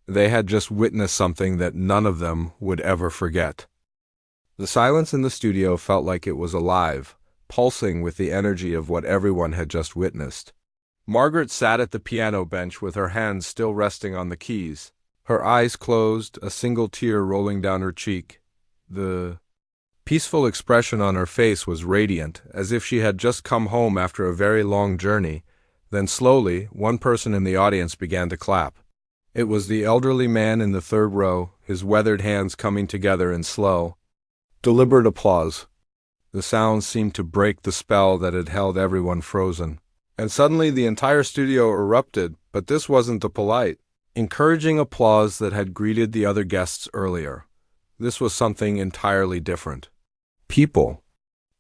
They had just witnessed something that none of them would ever forget. The silence in the studio felt like it was alive, pulsing with the energy of what everyone had just witnessed. Margaret sat at the piano bench with her hands still resting on the keys, her eyes closed, a single tear rolling down her cheek. The peaceful expression on her face was radiant, as if she had just come home after a very long journey. Then slowly, one person in the audience began to clap. It was the elderly man in the third row, his weathered hands coming together in slow, deliberate applause. The sound seemed to break the spell that had held everyone frozen. And suddenly the entire studio erupted, but this wasn't the polite, encouraging applause that had greeted the other guests earlier. This was something entirely different. People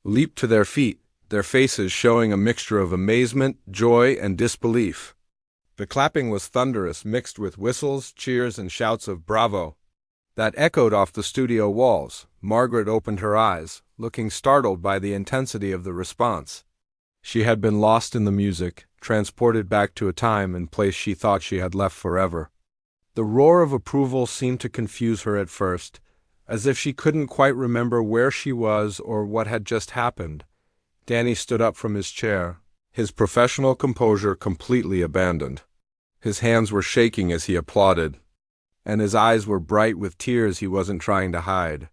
leaped to their feet, their faces showing a mixture of amazement, joy, and disbelief. The clapping was thunderous, mixed with whistles, cheers, and shouts of "Bravo!" that echoed off the studio walls. Margaret opened her eyes, looking startled by the intensity of the response. She had been lost in the music, transported back to a time and place she thought she had left forever. The roar of approval seemed to confuse her at first, as if she couldn't quite remember where she was or what had just happened. Danny stood up from his chair, his professional composure completely abandoned. His hands were shaking as he applauded, and his eyes were bright with tears he wasn't trying to hide.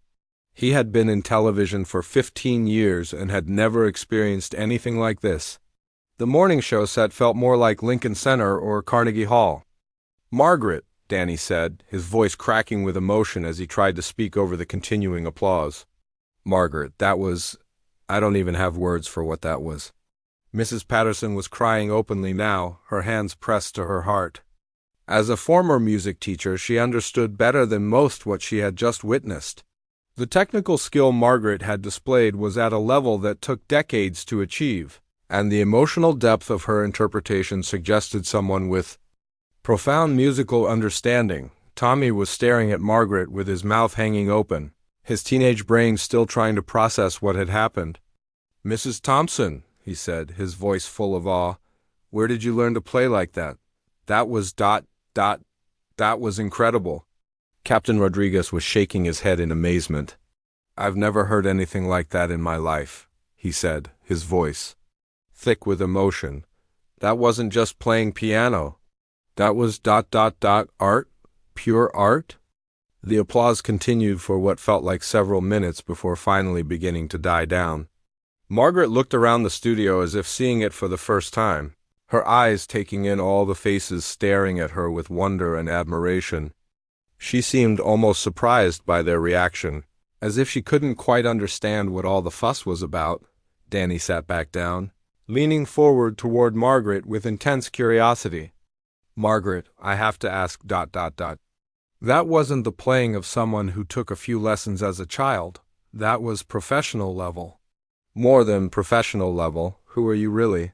He had been in television for 15 years and had never experienced anything like this. The morning show set felt more like Lincoln Center or Carnegie Hall. "Margaret," Danny said, his voice cracking with emotion as he tried to speak over the continuing applause. "Margaret, that was... I don't even have words for what that was." Mrs. Patterson was crying openly now, her hands pressed to her heart. As a former music teacher, she understood better than most what she had just witnessed. The technical skill Margaret had displayed was at a level that took decades to achieve, and the emotional depth of her interpretation suggested someone with Profound musical understanding. Tommy was staring at Margaret with his mouth hanging open, his teenage brain still trying to process what had happened. "Mrs. Thompson," he said, his voice full of awe, "where did you learn to play like that? That was that was incredible." Captain Rodriguez was shaking his head in amazement. "I've never heard anything like that in my life," he said, his voice thick with emotion. "That wasn't just playing piano. That was art? Pure art?" The applause continued for what felt like several minutes before finally beginning to die down. Margaret looked around the studio as if seeing it for the first time, her eyes taking in all the faces staring at her with wonder and admiration. She seemed almost surprised by their reaction, as if she couldn't quite understand what all the fuss was about. Danny sat back down, leaning forward toward Margaret with intense curiosity. "Margaret, I have to ask ... That wasn't the playing of someone who took a few lessons as a child. That was professional level." "More than professional level. Who are you really?"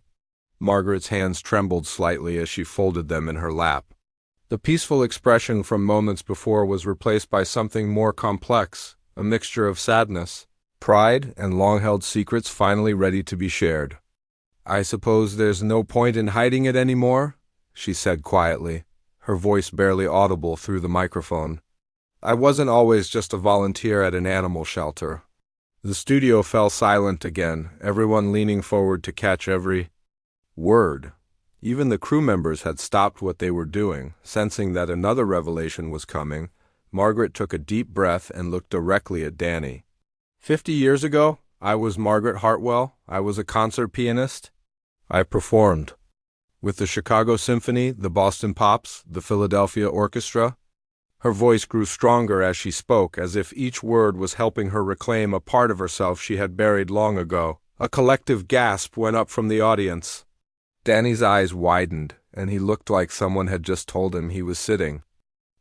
Margaret's hands trembled slightly as she folded them in her lap. The peaceful expression from moments before was replaced by something more complex, a mixture of sadness, pride, and long-held secrets finally ready to be shared. "I suppose there's no point in hiding it anymore?" she said quietly, her voice barely audible through the microphone. "I wasn't always just a volunteer at an animal shelter." The studio fell silent again, everyone leaning forward to catch every word. Even the crew members had stopped what they were doing, sensing that another revelation was coming. Margaret took a deep breath and looked directly at Danny. 50 years ago, I was Margaret Hartwell. I was a concert pianist. I performed with the Chicago Symphony, the Boston Pops, the Philadelphia Orchestra. Her voice grew stronger as she spoke, as if each word was helping her reclaim a part of herself she had buried long ago. A collective gasp went up from the audience. Danny's eyes widened, and he looked like someone had just told him he was sitting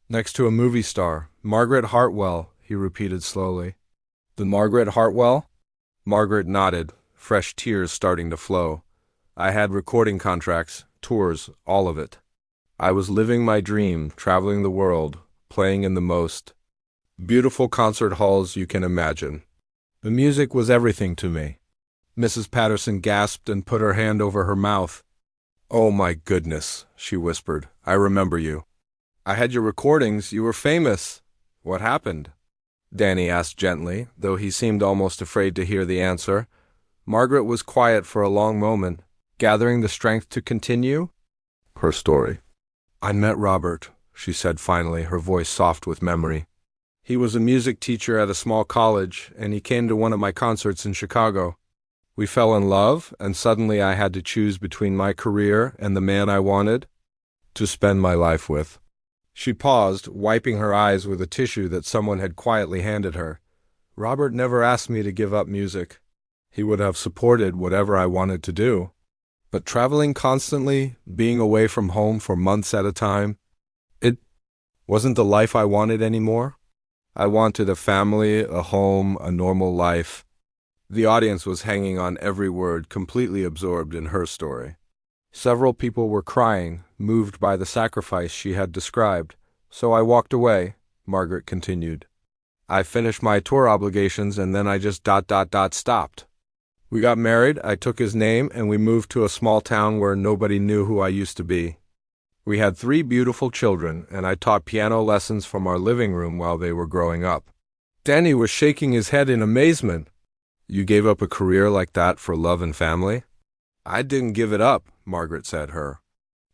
next to a movie star. "Margaret Hartwell," he repeated slowly. "The Margaret Hartwell?" Margaret nodded, fresh tears starting to flow. "I had recording contracts, tours, all of it. I was living my dream, traveling the world, playing in the most beautiful concert halls you can imagine. The music was everything to me." Mrs. Patterson gasped and put her hand over her mouth. "Oh my goodness," she whispered. "I remember you. I had your recordings. You were famous. What happened?" Danny asked gently, though he seemed almost afraid to hear the answer. Margaret was quiet for a long moment, gathering the strength to continue her story. "I met Robert," she said finally, her voice soft with memory. "He was a music teacher at a small college, and he came to one of my concerts in Chicago. We fell in love, and suddenly I had to choose between my career and the man I wanted to spend my life with." She paused, wiping her eyes with a tissue that someone had quietly handed her. "Robert never asked me to give up music. He would have supported whatever I wanted to do. But traveling constantly, being away from home for months at a time, it wasn't the life I wanted anymore. I wanted a family, a home, a normal life." The audience was hanging on every word, completely absorbed in her story. Several people were crying, moved by the sacrifice she had described. "So I walked away," Margaret continued. "I finished my tour obligations and then I just stopped. We got married, I took his name, and we moved to a small town where nobody knew who I used to be. We had 3 beautiful children, and I taught piano lessons from our living room while they were growing up." Danny was shaking his head in amazement. "You gave up a career like that for love and family?" "I didn't give it up," Margaret said, her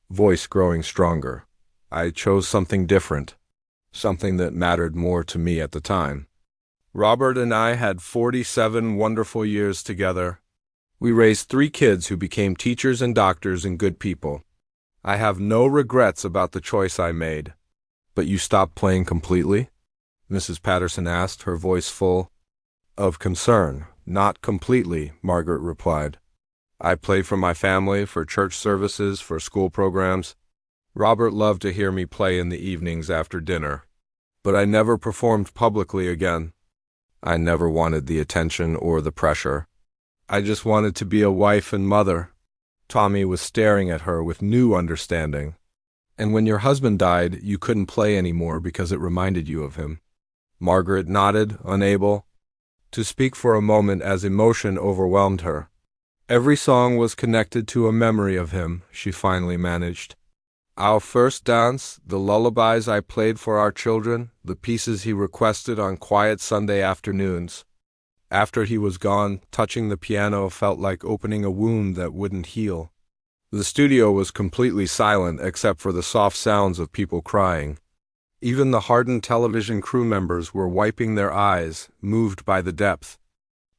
voice growing stronger. "I chose something different, something that mattered more to me at the time. Robert and I had 47 wonderful years together. We raised 3 kids who became teachers and doctors and good people. I have no regrets about the choice I made." "But you stopped playing completely?" Mrs. Patterson asked, her voice full of concern. "Not completely," Margaret replied. "I played for my family, for church services, for school programs. Robert loved to hear me play in the evenings after dinner. But I never performed publicly again. I never wanted the attention or the pressure. I just wanted to be a wife and mother." Tommy was staring at her with new understanding. And when your husband died, you couldn't play anymore because it reminded you of him. Margaret nodded, unable to speak for a moment as emotion overwhelmed her. Every song was connected to a memory of him, she finally managed. Our first dance, the lullabies I played for our children, the pieces he requested on quiet Sunday afternoons. After he was gone, touching the piano felt like opening a wound that wouldn't heal. The studio was completely silent except for the soft sounds of people crying. Even the hardened television crew members were wiping their eyes, moved by the depth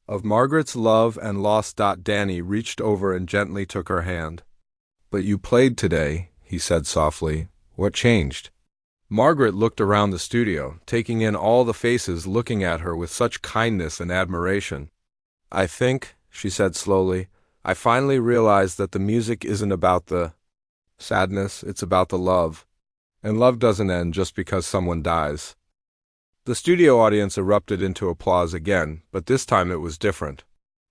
of Margaret's love and loss. Danny reached over and gently took her hand. But you played today, he said softly. What changed? Margaret looked around the studio, taking in all the faces looking at her with such kindness and admiration. I think, she said slowly, I finally realized that the music isn't about the sadness, it's about the love. And love doesn't end just because someone dies. The studio audience erupted into applause again, but this time it was different.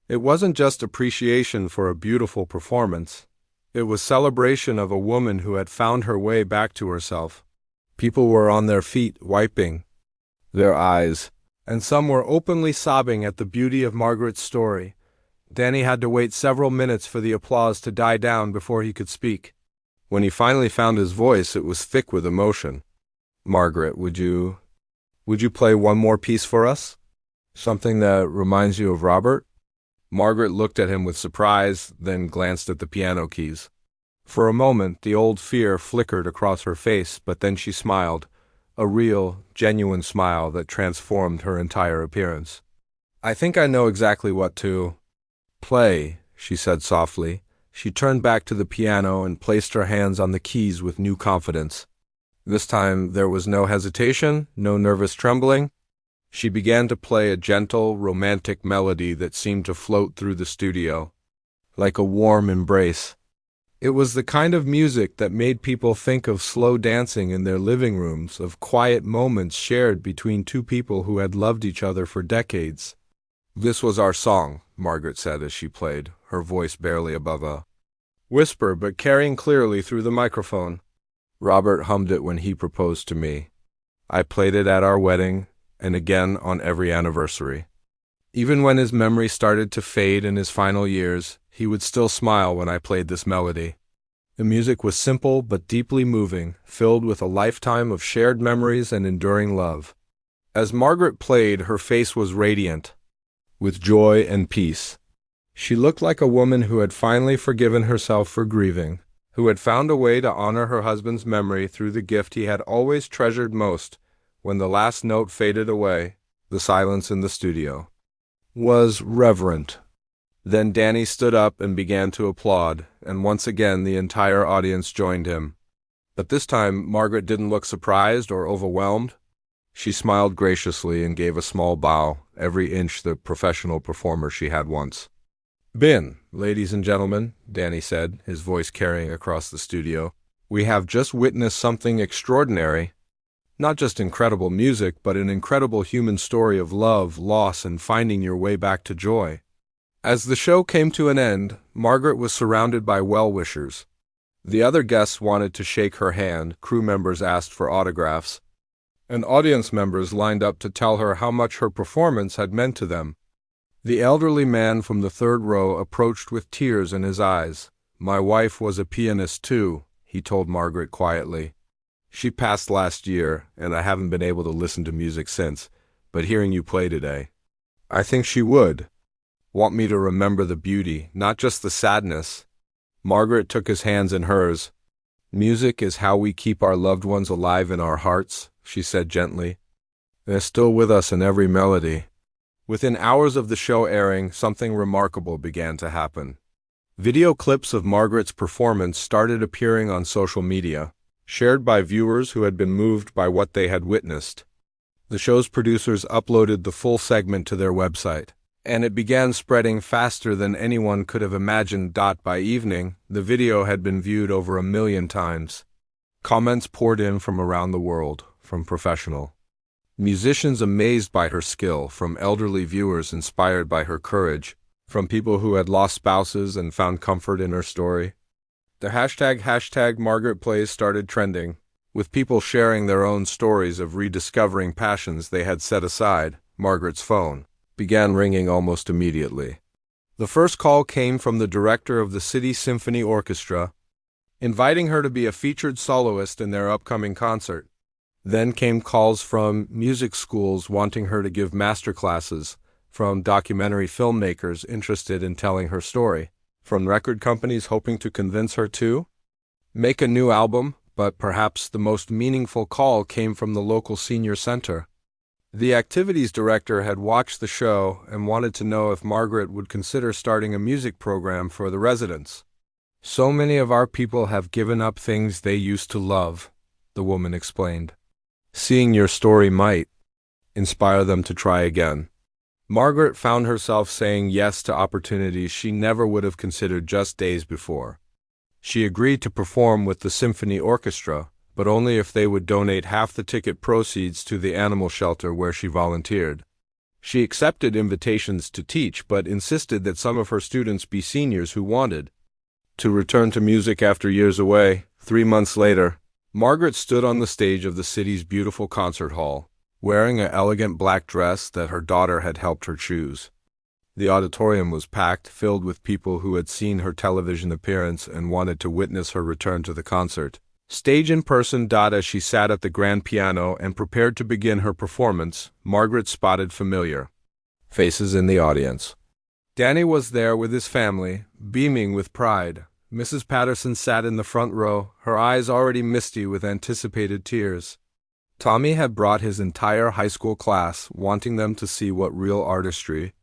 It wasn't just appreciation for a beautiful performance. It was celebration of a woman who had found her way back to herself. People were on their feet, wiping their eyes, and some were openly sobbing at the beauty of Margaret's story. Danny had to wait several minutes for the applause to die down before he could speak. When he finally found his voice, it was thick with emotion. Margaret, would you play one more piece for us? Something that reminds you of Robert? Margaret looked at him with surprise, then glanced at the piano keys. For a moment, the old fear flickered across her face, but then she smiled, a real, genuine smile that transformed her entire appearance. I think I know exactly what to play, she said softly. She turned back to the piano and placed her hands on the keys with new confidence. This time there was no hesitation, no nervous trembling. She began to play a gentle, romantic melody that seemed to float through the studio, like a warm embrace. It was the kind of music that made people think of slow dancing in their living rooms, of quiet moments shared between two people who had loved each other for decades. This was our song, Margaret said as she played, her voice barely above a whisper but carrying clearly through the microphone. Robert hummed it when he proposed to me. I played it at our wedding, and again on every anniversary. Even when his memory started to fade in his final years, he would still smile when I played this melody. The music was simple but deeply moving, filled with a lifetime of shared memories and enduring love. As Margaret played, her face was radiant with joy and peace. She looked like a woman who had finally forgiven herself for grieving, who had found a way to honor her husband's memory through the gift he had always treasured most. When the last note faded away, the silence in the studio was reverent. Then Danny stood up and began to applaud, and once again the entire audience joined him. But this time Margaret didn't look surprised or overwhelmed. She smiled graciously and gave a small bow, every inch the professional performer she had once been. Ladies and gentlemen, Danny said, his voice carrying across the studio, we have just witnessed something extraordinary. Not just incredible music, but an incredible human story of love, loss, and finding your way back to joy. As the show came to an end, Margaret was surrounded by well-wishers. The other guests wanted to shake her hand, crew members asked for autographs, and audience members lined up to tell her how much her performance had meant to them. The elderly man from the third row approached with tears in his eyes. My wife was a pianist too, he told Margaret quietly. She passed last year, and I haven't been able to listen to music since, but hearing you play today, I think she would want me to remember the beauty, not just the sadness. Margaret took his hands in hers. Music is how we keep our loved ones alive in our hearts, she said gently. They're still with us in every melody. Within hours of the show airing, something remarkable began to happen. Video clips of Margaret's performance started appearing on social media, shared by viewers who had been moved by what they had witnessed. The show's producers uploaded the full segment to their website, and it began spreading faster than anyone could have imagined. By evening, the video had been viewed over 1 million times. Comments poured in from around the world, from professional musicians amazed by her skill, from elderly viewers inspired by her courage, from people who had lost spouses and found comfort in her story. The hashtag Margaret Plays started trending, with people sharing their own stories of rediscovering passions they had set aside. Margaret's phone began ringing almost immediately. The first call came from the director of the City Symphony Orchestra, inviting her to be a featured soloist in their upcoming concert. Then came calls from music schools wanting her to give master classes, from documentary filmmakers interested in telling her story, from record companies hoping to convince her to make a new album, but perhaps the most meaningful call came from the local senior center. The activities director had watched the show and wanted to know if Margaret would consider starting a music program for the residents. "So many of our people have given up things they used to love," the woman explained. "Seeing your story might inspire them to try again." Margaret found herself saying yes to opportunities she never would have considered just days before. She agreed to perform with the symphony orchestra, but only if they would donate half the ticket proceeds to the animal shelter where she volunteered. She accepted invitations to teach, but insisted that some of her students be seniors who wanted to return to music after years away. 3 months later, Margaret stood on the stage of the city's beautiful concert hall, wearing an elegant black dress that her daughter had helped her choose. The auditorium was packed, filled with people who had seen her television appearance and wanted to witness her return to the concert. Stage in person. As she sat at the grand piano and prepared to begin her performance, Margaret spotted familiar faces in the audience. Danny was there with his family, beaming with pride. Mrs. Patterson sat in the front row, her eyes already misty with anticipated tears. Tommy had brought his entire high school class, wanting them to see what real artistry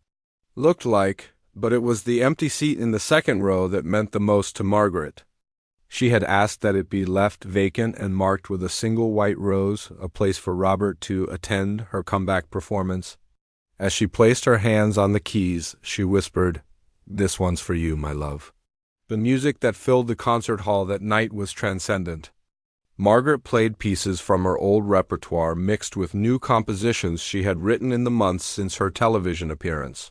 looked like, but it was the empty seat in the second row that meant the most to Margaret. She had asked that it be left vacant and marked with a single white rose, a place for Robert to attend her comeback performance. As she placed her hands on the keys, she whispered, "This one's for you, my love." The music that filled the concert hall that night was transcendent. Margaret played pieces from her old repertoire mixed with new compositions she had written in the months since her television appearance.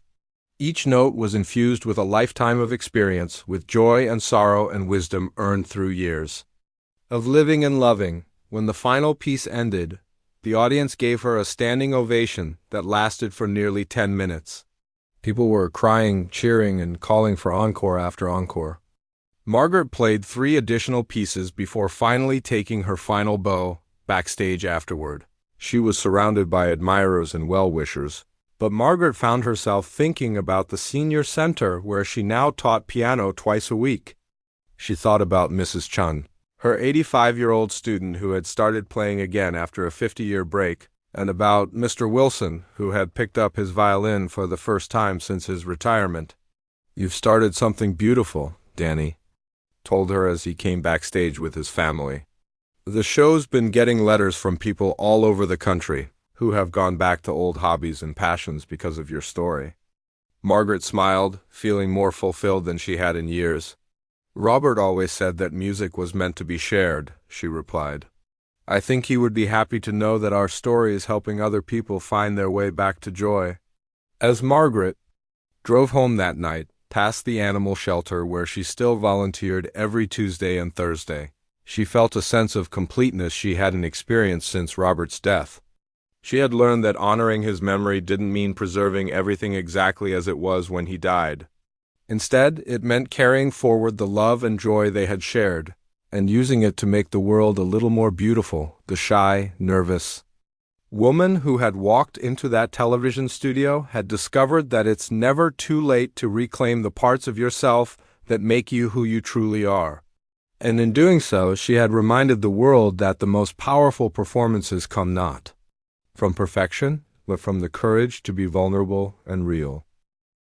Each note was infused with a lifetime of experience, with joy and sorrow and wisdom earned through years of living and loving. When the final piece ended, the audience gave her a standing ovation that lasted for nearly 10 minutes. People were crying, cheering, and calling for encore after encore. Margaret played 3 additional pieces before finally taking her final bow. Backstage afterward, she was surrounded by admirers and well-wishers. But Margaret found herself thinking about the senior center where she now taught piano twice a week. She thought about Mrs. Chun, her 85-year-old student who had started playing again after a 50-year break, and about Mr. Wilson, who had picked up his violin for the first time since his retirement. "You've started something beautiful," Danny told her as he came backstage with his family. "The show's been getting letters from people all over the country who have gone back to old hobbies and passions because of your story." Margaret smiled, feeling more fulfilled than she had in years. "Robert always said that music was meant to be shared," she replied. "I think he would be happy to know that our story is helping other people find their way back to joy." As Margaret drove home that night, past the animal shelter where she still volunteered every Tuesday and Thursday, she felt a sense of completeness she hadn't experienced since Robert's death. She had learned that honoring his memory didn't mean preserving everything exactly as it was when he died. Instead, it meant carrying forward the love and joy they had shared, and using it to make the world a little more beautiful. The shy, nervous woman who had walked into that television studio had discovered that it's never too late to reclaim the parts of yourself that make you who you truly are. And in doing so, she had reminded the world that the most powerful performances come not from perfection, but from the courage to be vulnerable and real.